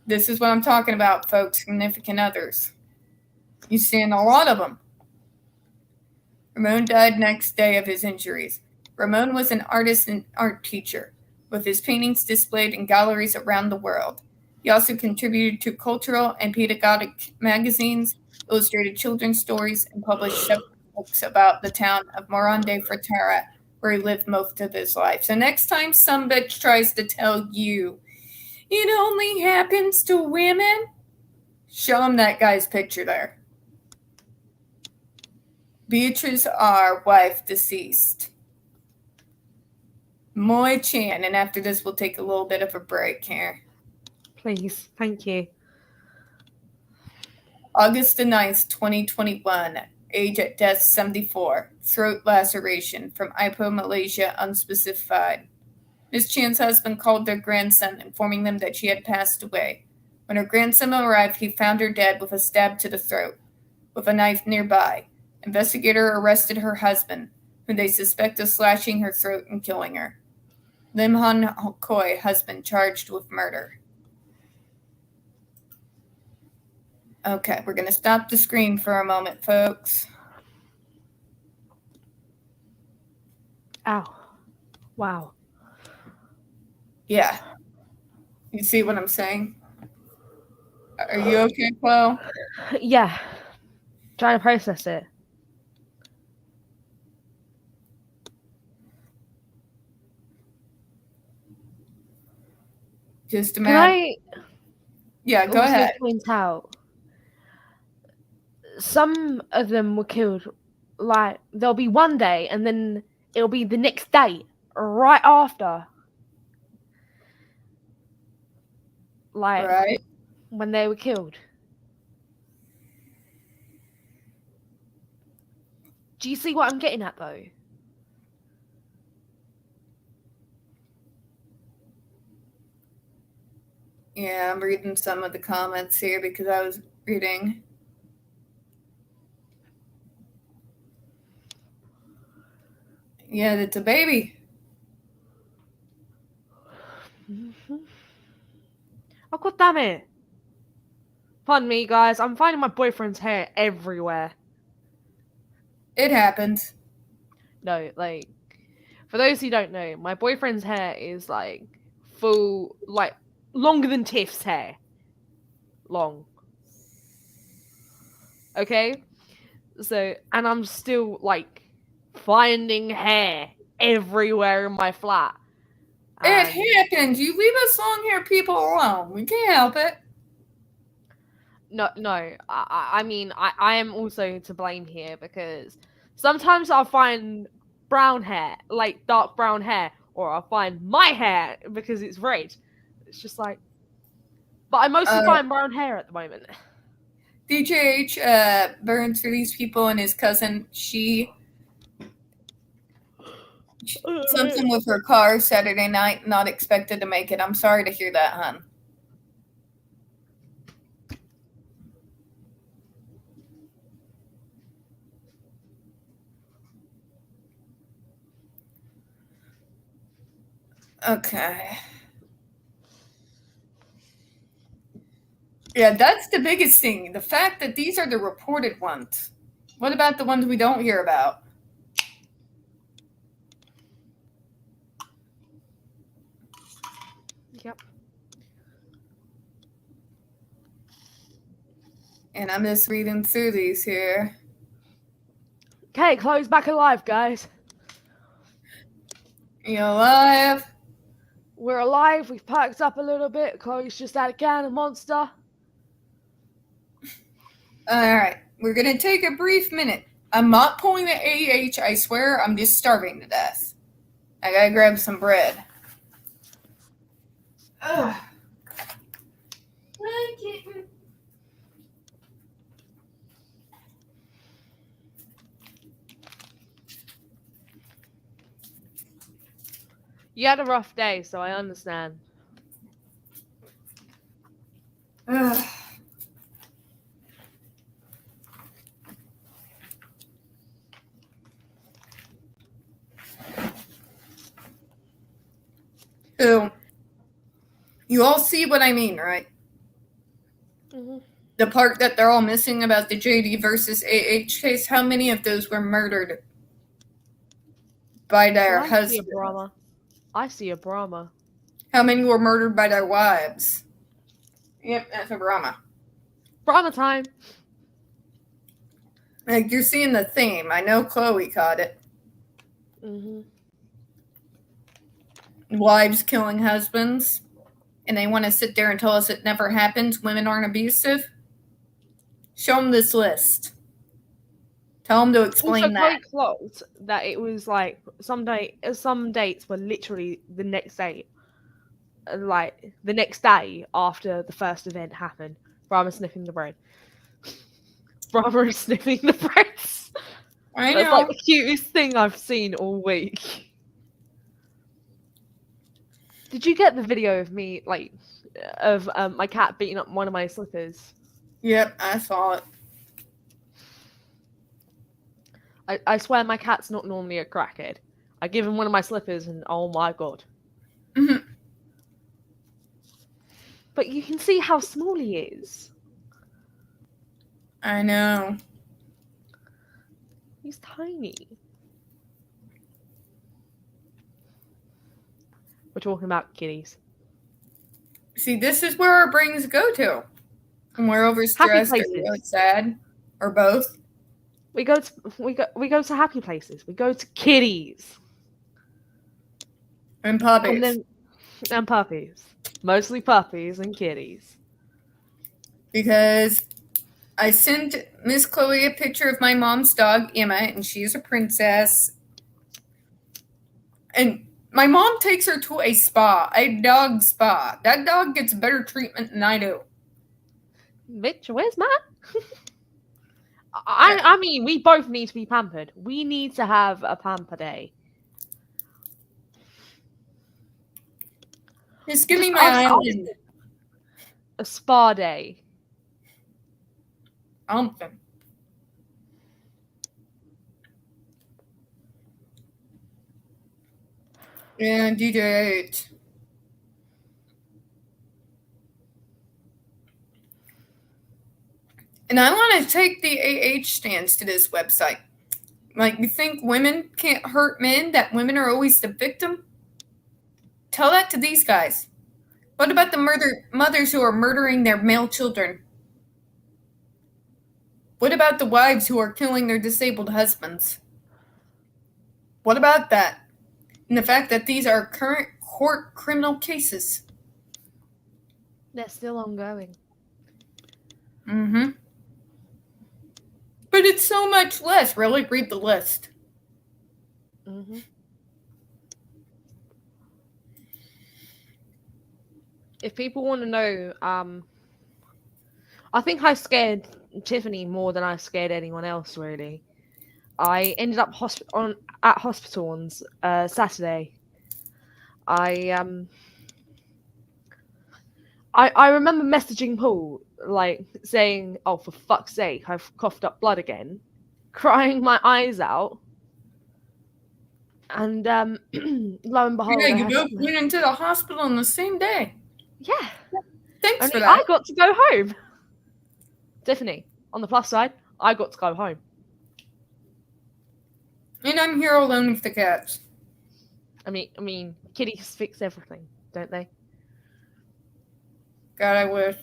This is what I'm talking about, folks. Significant others. You're seeing a lot of them. Ramon died next day of his injuries. Ramon was an artist and art teacher, with his paintings displayed in galleries around the world. He also contributed to cultural and pedagogic magazines, illustrated children's stories, and published several books about the town of Moron de Frontera, where he lived most of his life. So next time some bitch tries to tell you it only happens to women, show him that guy's picture there. Beatrice R., wife, deceased. Moy Chan, and after this we'll take a little bit of a break here. Please, thank you. August the 9th, 2021. Age at death, 74. Throat laceration from Ipoh, Malaysia, unspecified. Ms. Chan's husband called their grandson, informing them that she had passed away. When her grandson arrived, he found her dead with a stab to the throat, with a knife nearby. Investigator arrested her husband, whom they suspect of slashing her throat and killing her. Lim Han Khoi, husband, charged with murder. Okay, we're going to stop the screen for a moment, folks. Ow. Wow. Yeah. You see what I'm saying? Are you okay, Chloe? Yeah. Trying to process it. Just Can imagine. I Yeah, go also ahead. point out some of them were killed, like, there'll be one day and then it'll be the next day right after, like, Right. when they were killed. Do you see what I'm getting at, though? Yeah, I'm reading some of the comments here because I was reading. Yeah, it's a baby. Oh, god damn it. Pardon me, guys. I'm finding my boyfriend's hair everywhere. It happens. No, like, for those who don't know, my boyfriend's hair is, like, full, like, longer than Tiff's hair. Long. Okay? So, and I'm still, like, finding hair everywhere in my flat. It happens. You leave us long-haired people alone. We can't help it. No. I mean, I am also to blame here because sometimes I'll find brown hair, like dark brown hair, or I'll find my hair because it's red. It's just like, but I mostly find brown hair at the moment. DJH burns for these people and his cousin. Something with her car Saturday night, not expected to make it. I'm sorry to hear that, hon. Okay. Yeah, that's the biggest thing. The fact that these are the reported ones. What about the ones we don't hear about? Yep. And I'm just reading through these here. Okay, Chloe's back alive, guys. You alive? We're alive. We've perked up a little bit. Chloe's just had a can of Monster. All right. We're going to take a brief minute. I'm not pulling the AH, I swear. I'm just starving to death. I got to grab some bread. Ugh. Hi, kitten. You had a rough day, so I understand. Ugh. So, you all see what I mean, right? Mm-hmm. The part that they're all missing about the JD versus AH case, how many of those were murdered by their husbands? I see a Brahma. How many were murdered by their wives? Yep, that's a Brahma. Brahma time. Like, you're seeing the theme. I know Chloe caught it. Mm-hmm. Wives killing husbands, and they want to sit there and tell us it never happens. Women aren't abusive. Show them this list. Tell them to explain also, that. Chloe clocked that it was like some dates were literally the next day, like the next day after the first event happened. Brahma sniffing the bread. Brahma is sniffing the breads. I know. That's like the cutest thing I've seen all week. Did you get the video of me, like, of my cat beating up one of my slippers? Yep, I saw it. I swear my cat's not normally a crackhead. I give him one of my slippers and oh my god. Mm-hmm. But you can see how small he is. I know. He's tiny. We're talking about kitties. See, this is where our brains go to. When we're overstressed or really sad, or both. We go to happy places. We go to kitties. And puppies. And puppies. Mostly puppies and kitties. Because I sent Miss Chloe a picture of my mom's dog, Emma, and she's a princess. And my mom takes her to a spa, a dog spa. That dog gets better treatment than I do. Bitch, where's Matt? I mean, we both need to be pampered. We need to have a pamper day. Just give me my island. A spa day. Something. And you did. And I want to take the AH stance to this website. Like, you think women can't hurt men, that women are always the victim? Tell that to these guys. What about the mothers who are murdering their male children? What about the wives who are killing their disabled husbands? What about that? And the fact that these are current court criminal cases. They're still ongoing. Mm-hmm. But it's so much less. Really, read the list. Mm-hmm. If people want to know, I think I scared Tiffany more than I scared anyone else, really. I ended up at hospital on Saturday. I remember messaging Paul, like, saying, "Oh, for fuck's sake, I've coughed up blood again," crying my eyes out. And lo and behold, Yeah, you both went into the hospital on the same day. Yeah. Thanks for that. I got to go home. Tiffany, on the plus side, I got to go home. And I'm here alone with the cats. I mean, kitties fix everything, don't they? God, I wish.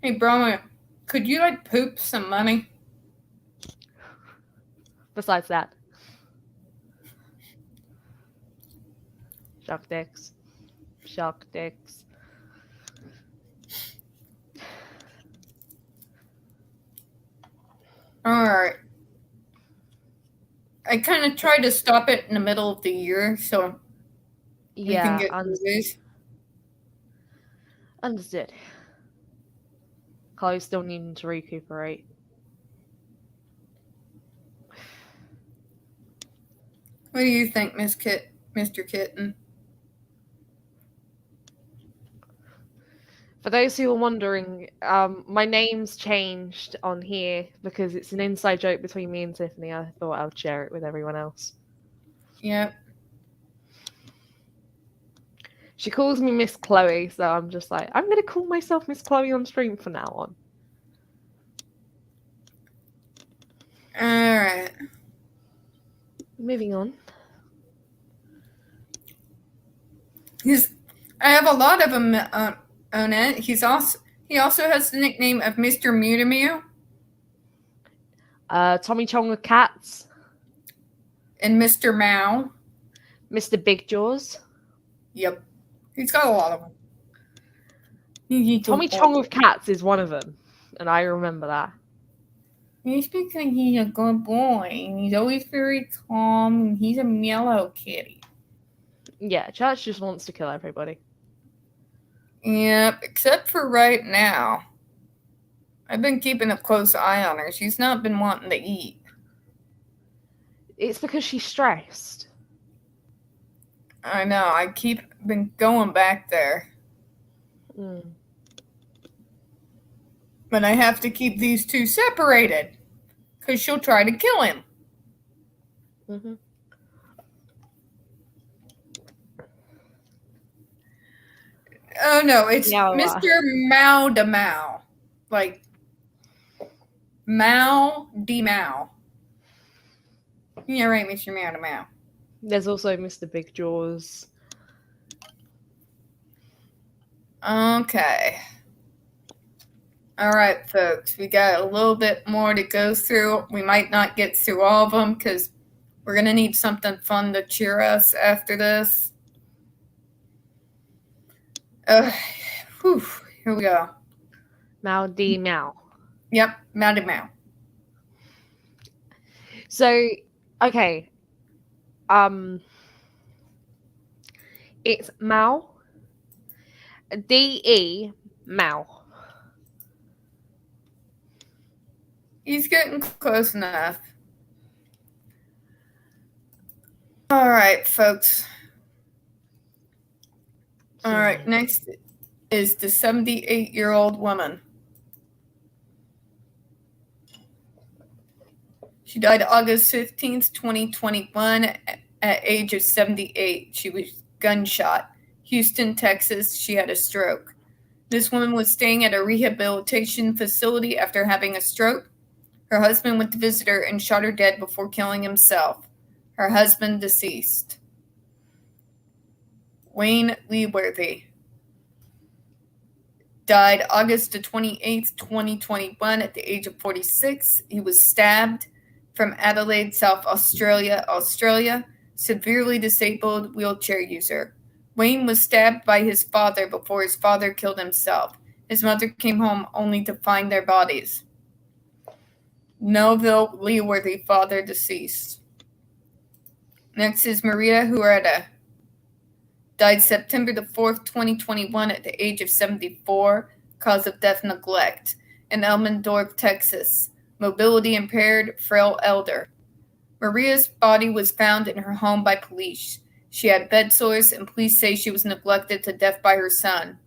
Hey, Brahma, could you, like, poop some money? Besides that. Shark dicks. Shark dicks. Alright. I kind of tried to stop it in the middle of the year, so we can get through this. Understood. Chloe's still needing to recuperate. What do you think, Mr. Kitten? For those who are wondering, my name's changed on here because it's an inside joke between me and Tiffany. I thought I would share it with everyone else. Yep. She calls me Miss Chloe, so I'm just like, I'm going to call myself Miss Chloe on stream from now on. Alright. Moving on. I have a lot of them on it. He also has the nickname of Mr. Mewtwo. Tommy Chong of Cats. And Mr. Mao. Mr. Big Jaws. Yep. He's got a lot of them. Tommy Chong of Cats is one of them, and I remember that. He's because he's a good boy, and he's always very calm, and he's a mellow kitty. Yeah, Church just wants to kill everybody. Yep, except for right now. I've been keeping a close eye on her. She's not been wanting to eat. It's because she's stressed. I know, I been going back there. Mm. But I have to keep these two separated, because she'll try to kill him. Mm-hmm. Oh no, it's Mr. Mao de Mao. Like, Mao de Mao. Yeah, right, Mr. Mao de Mao. There's also Mr. Big Jaws. Okay. Alright, folks. We got a little bit more to go through. We might not get through all of them, because we're going to need something fun to cheer us after this. Whew, here we go. Mal D. Meow. Yep, Mounty Mow. So, okay. It's Mao. D-E. Mao. He's getting close enough. All right, folks. All right, next is the 78-year-old woman. She died August 15th, 2021 at age of 78. She was gunshot. Houston, Texas. She had a stroke. This woman was staying at a rehabilitation facility after having a stroke. Her husband went to visit her and shot her dead before killing himself. Her husband deceased. Wayne Leaworthy died August 28th, 2021 at the age of 46. He was stabbed from Adelaide, South Australia, severely disabled wheelchair user. Wayne was stabbed by his father before his father killed himself. His mother came home only to find their bodies. Melville Leaworthy, father deceased. Next is Maria Huerta. Died September the 4th, 2021 at the age of 74, cause of death neglect, in Elmendorf, Texas. Mobility impaired, frail elder. Maria's body was found in her home by police. She had bed sores, and police say she was neglected to death by her son,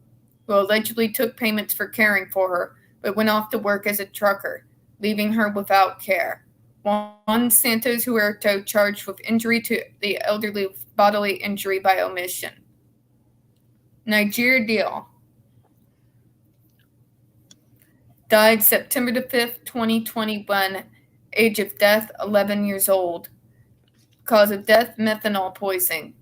who allegedly took payments for caring for her, but went off to work as a trucker, leaving her without care. Juan Santos Huerta charged with injury to the elderly with bodily injury by omission. Niger Deal died September the 5th, 2021, age of death 11 years old. Cause of death methanol poisoning.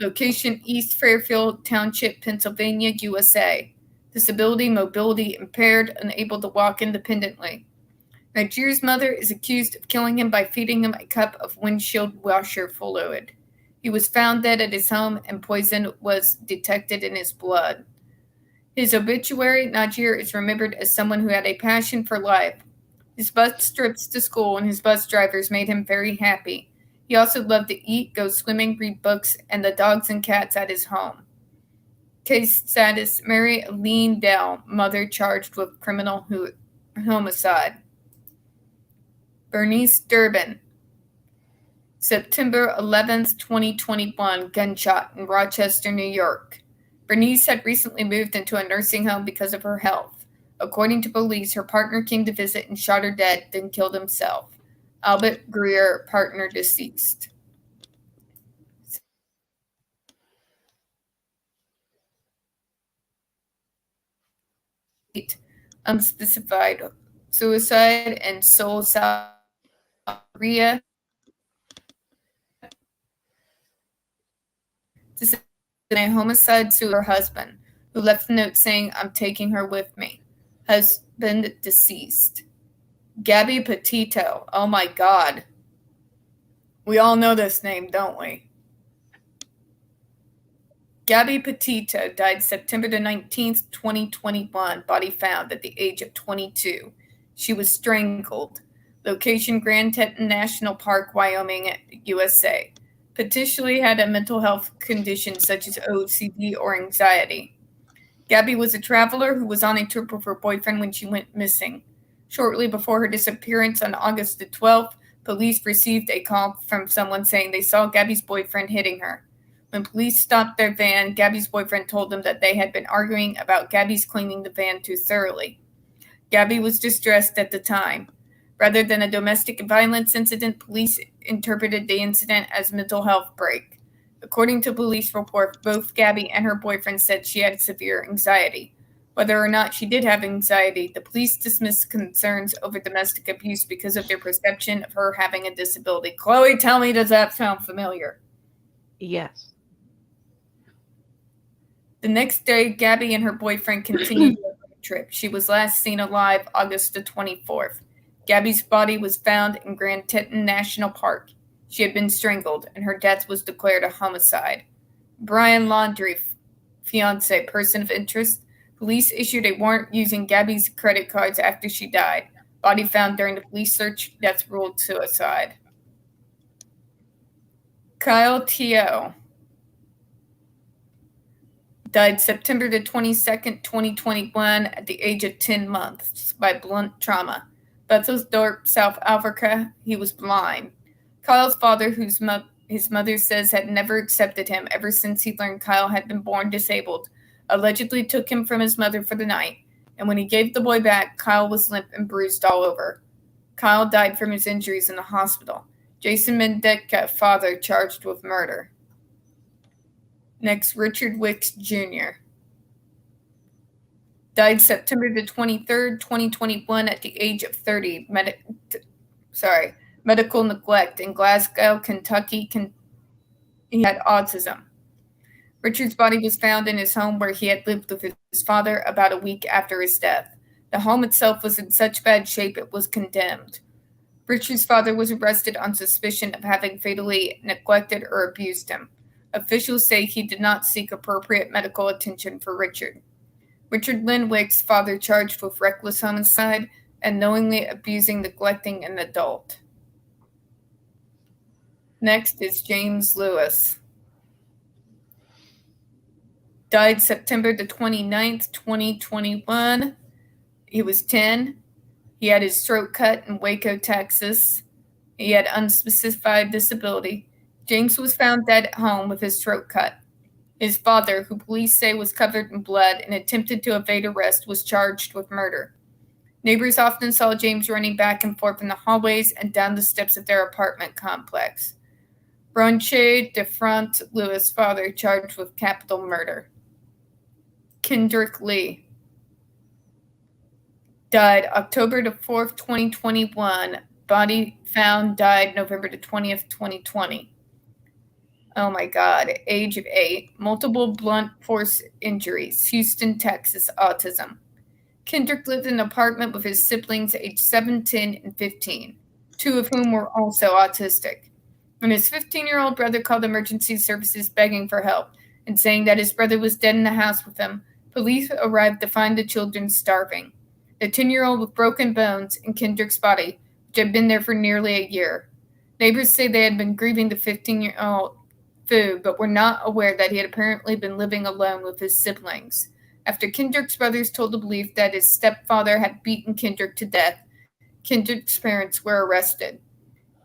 Location East Fairfield Township, Pennsylvania, USA. Disability, mobility impaired, unable to walk independently. Niger's mother is accused of killing him by feeding him a cup of windshield washer fluid. He was found dead at his home, and poison was detected in his blood. His obituary, Niger is remembered as someone who had a passion for life. His bus trips to school and his bus drivers made him very happy. He also loved to eat, go swimming, read books, and the dogs and cats at his home. Case status, Mary Aline Dell, mother charged with criminal homicide. Bernice Durbin, September 11th, 2021, gunshot in Rochester, New York. Bernice had recently moved into a nursing home because of her health. According to police, her partner came to visit and shot her dead, then killed himself. Albert Greer, partner deceased. Unspecified suicide and Seoul, South Korea. This is a homicide to her husband, who left a note saying, "I'm taking her with me." Husband deceased. Gabby Potito. Oh my God. We all know this name, don't we? Gabby Petito died September the 19th, 2021. Body found at the age of 22. She was strangled. Location Grand Teton National Park, Wyoming, USA. Potentially had a mental health condition such as OCD or anxiety. Gabby was a traveler who was on a trip with her boyfriend when she went missing. Shortly before her disappearance on August the 12th, police received a call from someone saying they saw Gabby's boyfriend hitting her. When police stopped their van, Gabby's boyfriend told them that they had been arguing about Gabby's cleaning the van too thoroughly. Gabby was distressed at the time. Rather than a domestic violence incident, police interpreted the incident as mental health break. According to police report, both Gabby and her boyfriend said she had severe anxiety. Whether or not she did have anxiety, the police dismissed concerns over domestic abuse because of their perception of her having a disability. Chloe, tell me, does that sound familiar? Yes. The next day, Gabby and her boyfriend continued their trip. She was last seen alive August the 24th. Gabby's body was found in Grand Teton National Park. She had been strangled, and her death was declared a homicide. Brian Laundrie, fiance, person of interest. Police issued a warrant using Gabby's credit cards after she died. Body found during the police search. Death ruled suicide. Kyle T.O. died September the 22nd, 2021 at the age of 10 months by blunt trauma. Bethelsdorp, South Africa. He was blind. Kyle's father, his mother says had never accepted him ever since he learned Kyle had been born disabled, allegedly took him from his mother for the night, and when he gave the boy back, Kyle was limp and bruised all over. Kyle died from his injuries in the hospital. Jason Mendetka, father, charged with murder. Next, Richard Wicks Jr. died September the 23rd, 2021 at the age of 30. Medical neglect in Glasgow, Kentucky. He had autism. Richard's body was found in his home where he had lived with his father about a week after his death. The home itself was in such bad shape it was condemned. Richard's father was arrested on suspicion of having fatally neglected or abused him. Officials say he did not seek appropriate medical attention for Richard. Richard Lynn Wicks, father, charged with reckless homicide and knowingly abusing, neglecting an adult. Next is James Lewis. Died September the 29th, 2021. He was 10. He had his throat cut in Waco, Texas. He had unspecified disability. James was found dead at home with his throat cut. His father, who police say was covered in blood and attempted to evade arrest, was charged with murder. Neighbors often saw James running back and forth in the hallways and down the steps of their apartment complex. Bronche DeFront Lewis, father, charged with capital murder. Kendrick Lee died October the 4th, 2021. Body found, died November the 20th, 2020. Oh my God. Age of 8. Multiple blunt force injuries. Houston, Texas. Autism. Kendrick lived in an apartment with his siblings aged 7, 10, and 15, 2 of whom were also autistic. When his 15-year-old brother called emergency services begging for help and saying that his brother was dead in the house with him, police arrived to find the children starving. The 10-year-old with broken bones in Kendrick's body, which had been there for nearly a year. Neighbors say they had been grieving the 15-year-old food, but were not aware that he had apparently been living alone with his siblings. After Kendrick's brothers told the police that his stepfather had beaten Kendrick to death, Kendrick's parents were arrested.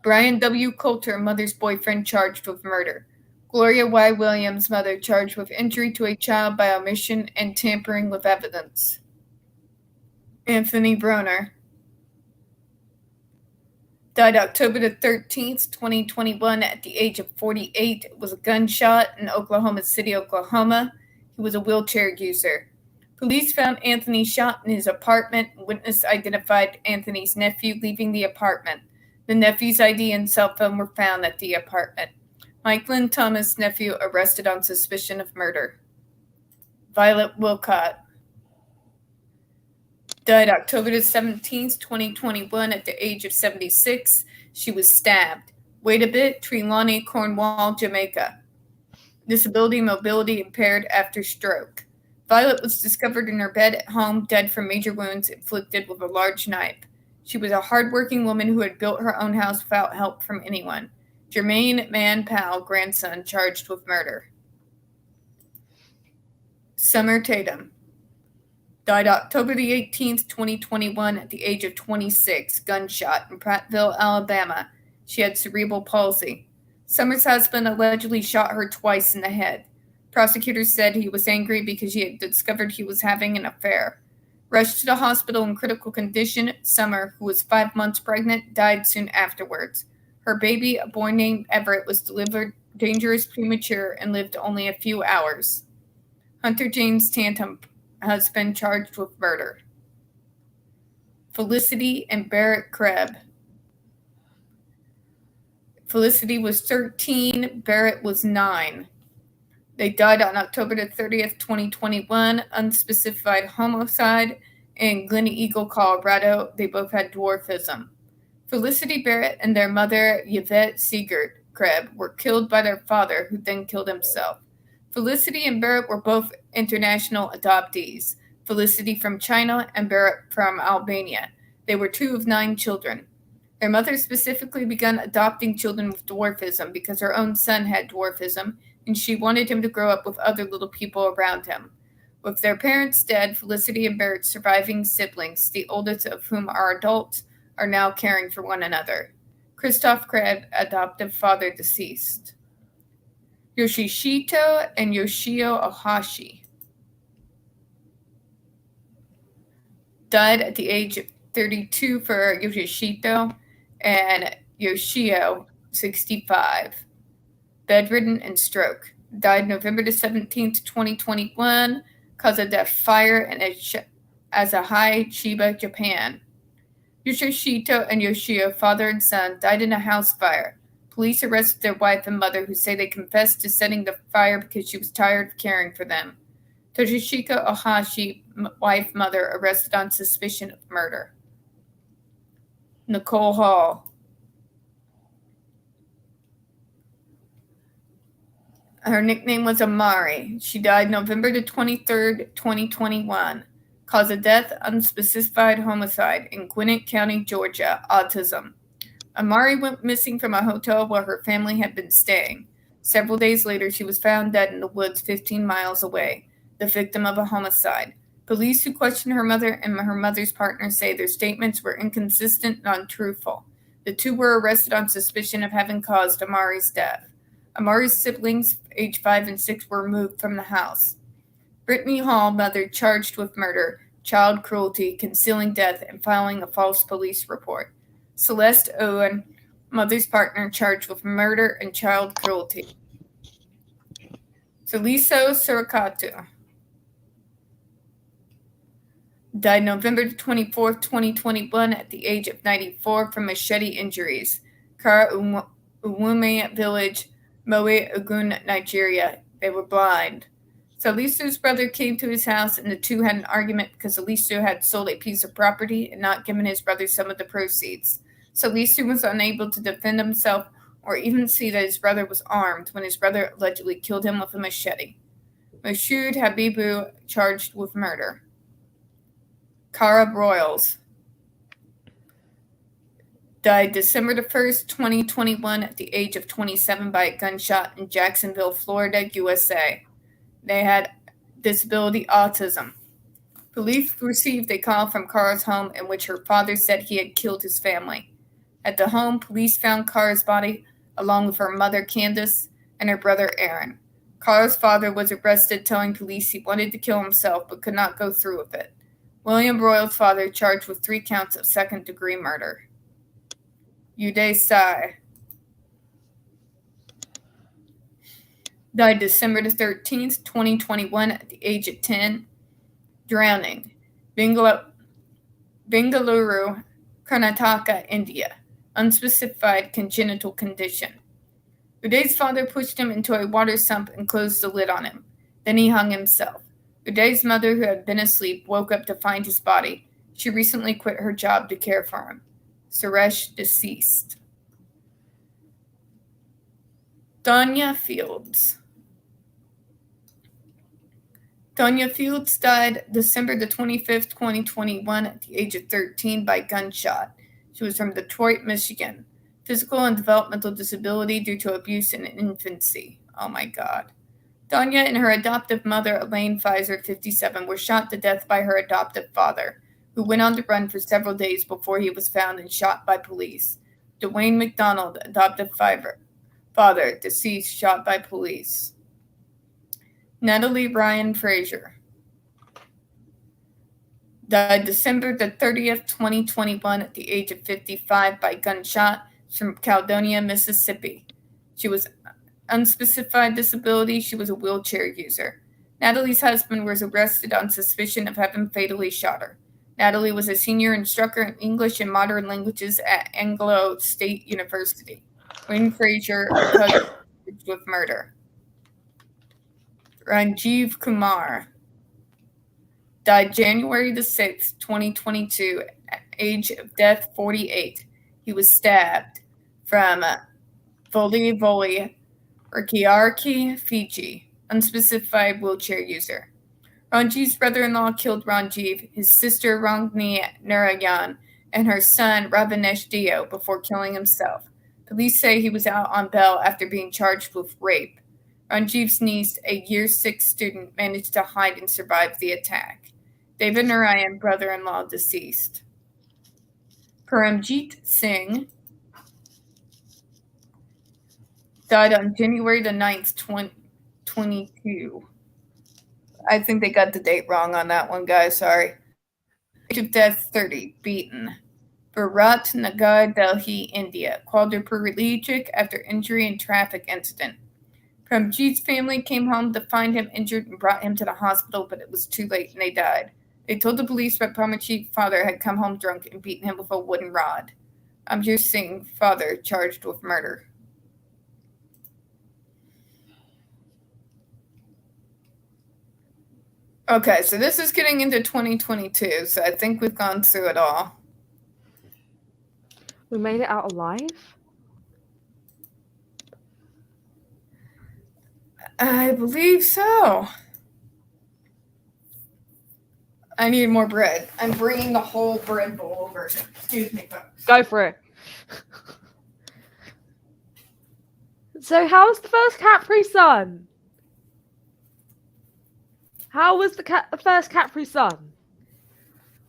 Brian W. Coulter, mother's boyfriend, charged with murder. Gloria Y. Williams, mother, charged with injury to a child by omission and tampering with evidence. Anthony Broner died October the 13th, 2021 at the age of 48. It was a gunshot in Oklahoma City, Oklahoma. He was a wheelchair user. Police found Anthony shot in his apartment. Witness identified Anthony's nephew leaving the apartment. The nephew's ID and cell phone were found at the apartment. Mike Lynn Thomas' nephew arrested on suspicion of murder. Violet Wilcott died October the 17th, 2021 at the age of 76. She was stabbed. Wait a bit, Trelawney, Cornwall, Jamaica. Disability, mobility impaired after stroke. Violet was discovered in her bed at home, dead from major wounds inflicted with a large knife. She was a hardworking woman who had built her own house without help from anyone. Jermaine Mann Powell, grandson, charged with murder. Summer Tatum died October the 18th, 2021 at the age of 26, gunshot in Prattville, Alabama. She had cerebral palsy. Summer's husband allegedly shot her twice in the head. Prosecutors said he was angry because he had discovered he was having an affair. Rushed to the hospital in critical condition, Summer, who was 5 months pregnant, died soon afterwards. Her baby, a boy named Everett, was delivered dangerous premature and lived only a few hours. Hunter James Tantum, husband, charged with murder. Felicity and Barrett Krebs. Felicity was 13, Barrett was 9. They died on October the 30th, 2021, unspecified homicide in Glen Eagle, Colorado. They both had dwarfism. Felicity Barrett and their mother, Yvette Siegert Krebs, were killed by their father, who then killed himself. Felicity and Barrett were both international adoptees, Felicity from China and Barrett from Albania. They were 2 of 9 children. Their mother specifically began adopting children with dwarfism because her own son had dwarfism, and she wanted him to grow up with other little people around him. With their parents dead, Felicity and Barrett's surviving siblings, the oldest of whom are adults, are now caring for one another. Christoph Kreb, adoptive father deceased. Yoshishito and Yoshio Ohashi died at the age of 32 for Yoshishito and Yoshio, 65. Bedridden and stroke. Died November 17, 2021, cause of death fire in Asahi, Chiba, Japan. Yoshishito and Yoshio, father and son, died in a house fire. Police arrested their wife and mother, who say they confessed to setting the fire because she was tired of caring for them. Toshishiko Ohashi, wife, mother, arrested on suspicion of murder. Nicole Hall. Her nickname was Amari. She died November 23rd, 2021. Cause of death, unspecified homicide in Gwinnett County, Georgia, autism. Amari went missing from a hotel where her family had been staying. Several days later, she was found dead in the woods 15 miles away, the victim of a homicide. Police who questioned her mother and her mother's partner say their statements were inconsistent and untruthful. The 2 were arrested on suspicion of having caused Amari's death. Amari's siblings, age 5 and 6, were removed from the house. Brittany Hall, mother, charged with murder, child cruelty, concealing death, and filing a false police report. Celeste Owen, mother's partner, charged with murder and child cruelty. Saliso Surikatu died November 24, 2021, at the age of 94 from machete injuries. Kara Uwume Village, Moe Ogun, Nigeria. They were blind. Salisu's brother came to his house, and the 2 had an argument because Salisu had sold a piece of property and not given his brother some of the proceeds. Salisu was unable to defend himself or even see that his brother was armed when his brother allegedly killed him with a machete. Moshood Habibu, charged with murder. Cara Broyles died December 1st, 2021, at the age of 27 by a gunshot in Jacksonville, Florida, USA. They had disability autism. Police received a call from Cara's home in which her father said he had killed his family. At the home, police found Cara's body along with her mother, Candace, and her brother, Aaron. Cara's father was arrested, telling police he wanted to kill himself but could not go through with it. William Broyles' father charged with 3 counts of second-degree murder. Uday Sai died December 13th, 2021, at the age of 10, drowning. Bengaluru, Karnataka, India. Unspecified congenital condition. Uday's father pushed him into a water sump and closed the lid on him. Then he hung himself. Uday's mother, who had been asleep, woke up to find his body. She recently quit her job to care for him. Suresh deceased. Danya Fields. Danya Fields died December 25th, 2021, at the age of 13 by gunshot. She was from Detroit, Michigan. Physical and developmental disability due to abuse in infancy. Oh my God. Danya and her adoptive mother, Elaine Pfizer, 57, were shot to death by her adoptive father, who went on the run for several days before he was found and shot by police. Dwayne McDonald, adoptive father, deceased, shot by police. Natalie Ryan Frazier died December 30th, 2021, at the age of 55 by gunshot from Caledonia, Mississippi. She was unspecified disability. She was a wheelchair user. Natalie's husband was arrested on suspicion of having fatally shot her. Natalie was a senior instructor in English and modern languages at Anglo State University. Wayne Frazier charged with murder. Ranjiv Kumar died January 6th, 2022, at age of death 48. He was stabbed from Voli, Reykjavik, Fiji. unspecified wheelchair user. Ranjiv's brother-in-law killed Ranjiv, his sister Rangni Narayan, and her son Ravinesh Dio before killing himself. Police say he was out on bail after being charged with rape. Ranjiv's niece, a Year 6 student, managed to hide and survive the attack. David Narayan, brother-in-law, deceased. Paramjit Singh died on January the 9th, 2022. I think they got the date wrong on that one, guys. Sorry. Age of death, 30. Beaten. Bharat Nagar, Delhi, India. Quadriplegic after injury in traffic incident. Paramjit's family came home to find him injured and brought him to the hospital, but it was too late and they died. They told the police that Paramjit's father had come home drunk and beaten him with a wooden rod. Amjir Singh, father, charged with murder. Okay, so this is getting into 2022, so I think we've gone through it all. We made it out alive? I believe so. I need more bread. I'm bringing the whole bread bowl over. Excuse me, folks. Go for it. So how was the first Capri Sun? How was the first Capri Sun?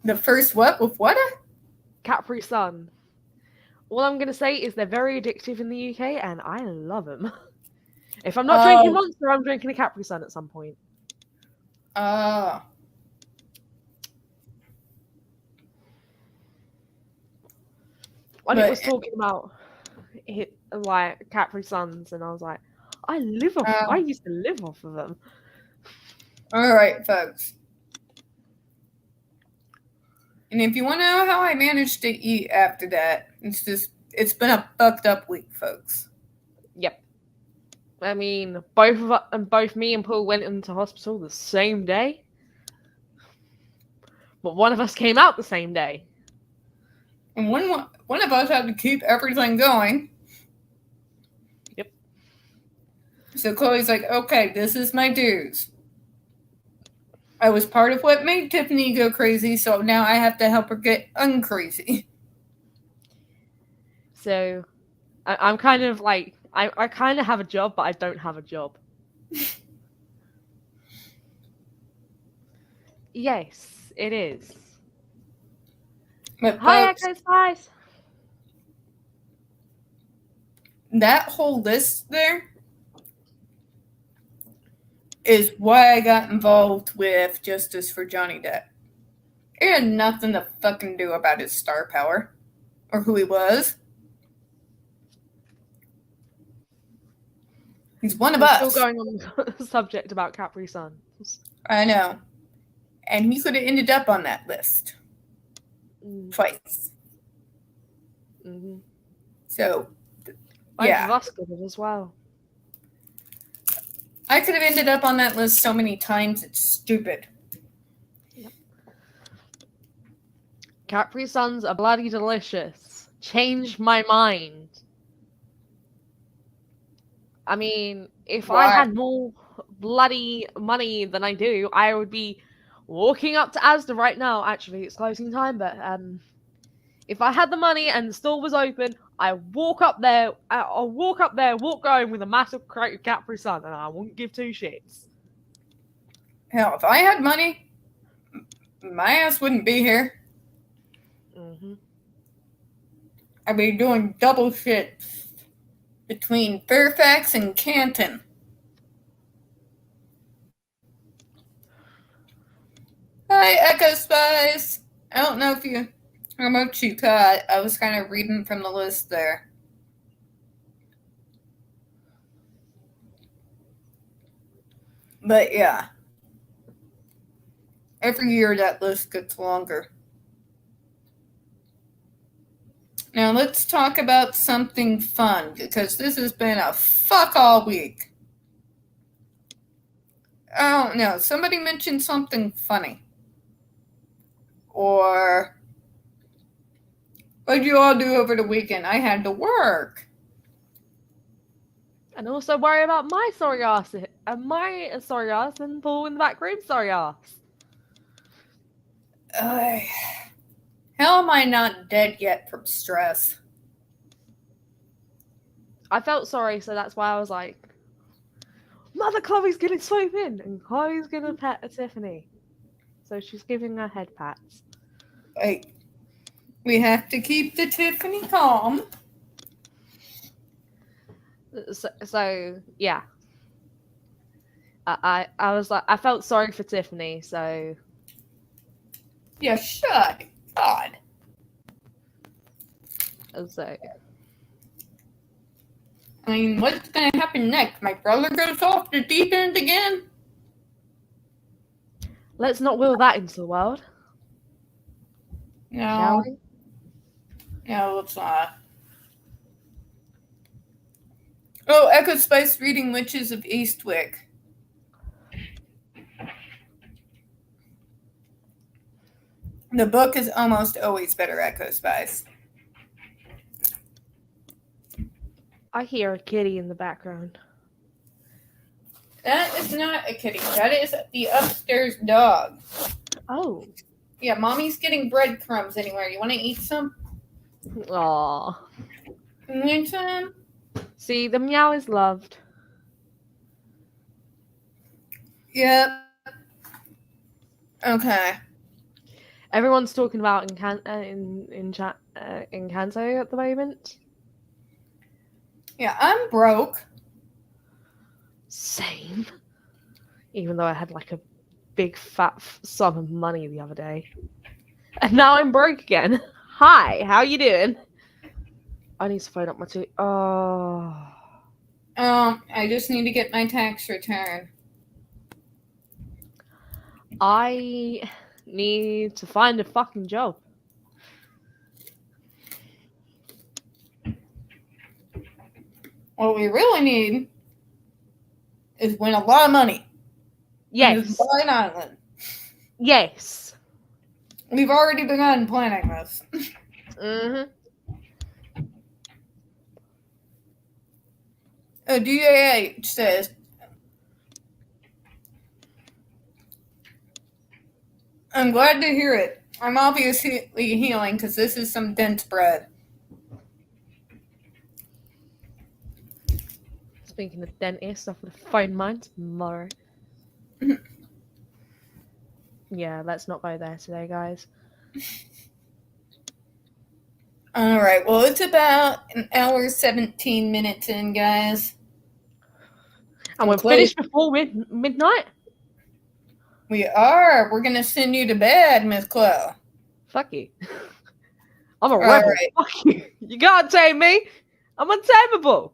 The first what? With what? Capri Sun. All I'm going to say is they're very addictive in the UK, and I love them. If I'm not drinking Monster, I'm drinking a Capri Sun at some point. When it was talking about like Capri Suns, and I was like, I used to live off of them. All right, folks. And if you want to know how I managed to eat after that, it's been a fucked up week, folks. Yep. I mean, both me and Paul went into hospital the same day. But one of us came out the same day. And one of us had to keep everything going. Yep. So Chloe's like, okay, this is my dues. I was part of what made Tiffany go crazy, so now I have to help her get uncrazy. So, I'm kind of like, I kind of have a job, but I don't have a job. Yes, it is. But Hi, folks, Echo Spice. that whole list there is why I got involved with Justice for Johnny Depp. It had nothing to fucking do about his star power or who he was. He's one of us. Still going on the subject about Capri Suns. I know. And he could have ended up on that list. Twice. Mm-hmm. So, yeah. Both of us could have as well. I could have ended up on that list so many times, it's stupid. Yep. Capri Suns are bloody delicious. Changed my mind. I mean, if I had more bloody money than I do, I would be walking up to Asda right now. Actually, it's closing time, but if I had the money and the store was open, I'll walk going with a massive crate of Capri Sun, and I wouldn't give two shits. Hell, if I had money, my ass wouldn't be here. Mm-hmm. I'd be doing double shifts between Fairfax and Canton. Hi, Echo Spice. I don't know how much you caught. I was kind of reading from the list there. But yeah. Every year that list gets longer. Now let's talk about something fun, because this has been a fuck all week. I don't know. Somebody mentioned something funny. Or, what did you all do over the weekend? I had to work. And also worry about my sorry ass Am I a sorry ass and Paul in the back room? Sorry ass. How am I not dead yet from stress? I felt sorry, so that's why I was like, Mother Chloe's gonna swoop in, and Chloe's gonna pet Tiffany. So she's giving her head pats. Like, we have to keep the Tiffany calm. So yeah. I was like, I felt sorry for Tiffany, so. Yeah, shut. God. So. I mean, what's going to happen next? My brother goes off the deep end again? Let's not will that into the world. No. Shall we? No, let's not. Oh, Echo Spice reading Witches of Eastwick. The book is almost always better, Echo Spice. I hear a kitty in the background. That is not a kitty. That is the upstairs dog. Oh. Yeah, Mommy's getting breadcrumbs anywhere. You want to eat some? Aww. You want some? See, the meow is loved. Yep. Okay. Everyone's talking about in Canto at the moment. Yeah, I'm broke. Same. Even though I had like a big fat sum of money the other day. And now I'm broke again. Hi, how you doing? I need to phone up my I just need to get my tax return. I need to find a fucking job. What we really need is win a lot of money. Yes. Buy an island. Yes. We've already begun planning this. Mm-hmm. DAH says, I'm glad to hear it. I'm obviously healing because this is some dense bread. Speaking of dentist, I've got to phone mine tomorrow. Yeah, let's not go there today, guys. All right. Well, it's about an hour, 17 minutes in, guys. And we're finished before midnight? We are. We're going to send you to bed, Miss Chloe. Fuck you. I'm a rebel. Right. Fuck you. You can't tame me. I'm untamable.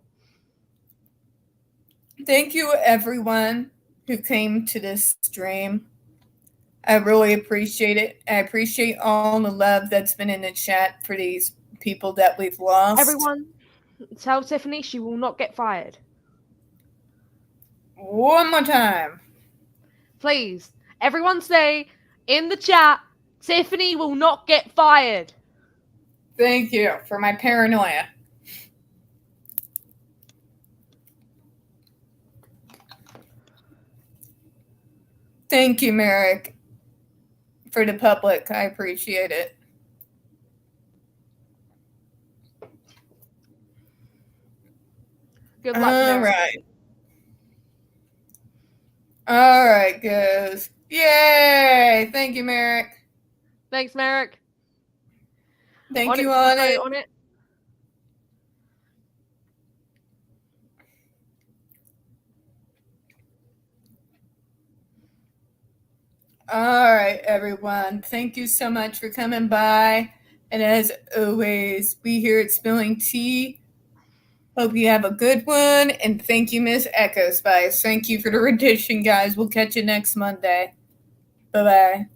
Thank you, everyone who came to this stream. I really appreciate it. I appreciate all the love that's been in the chat for these people that we've lost. Everyone, tell Tiffany she will not get fired. One more time. Please. Everyone say in the chat, Tiffany will not get fired. Thank you for my paranoia. Thank you, Merrick, for the public. I appreciate it. Good luck, Merrick. All right, guys. Yay! Thank you, Merrick. Thanks, Merrick. Thank you on it. All right, everyone. Thank you so much for coming by. And as always, we here at Spilling Tea hope you have a good one. And thank you, Miss Echo Spice. Thank you for the rendition, guys. We'll catch you next Monday. Bye-bye.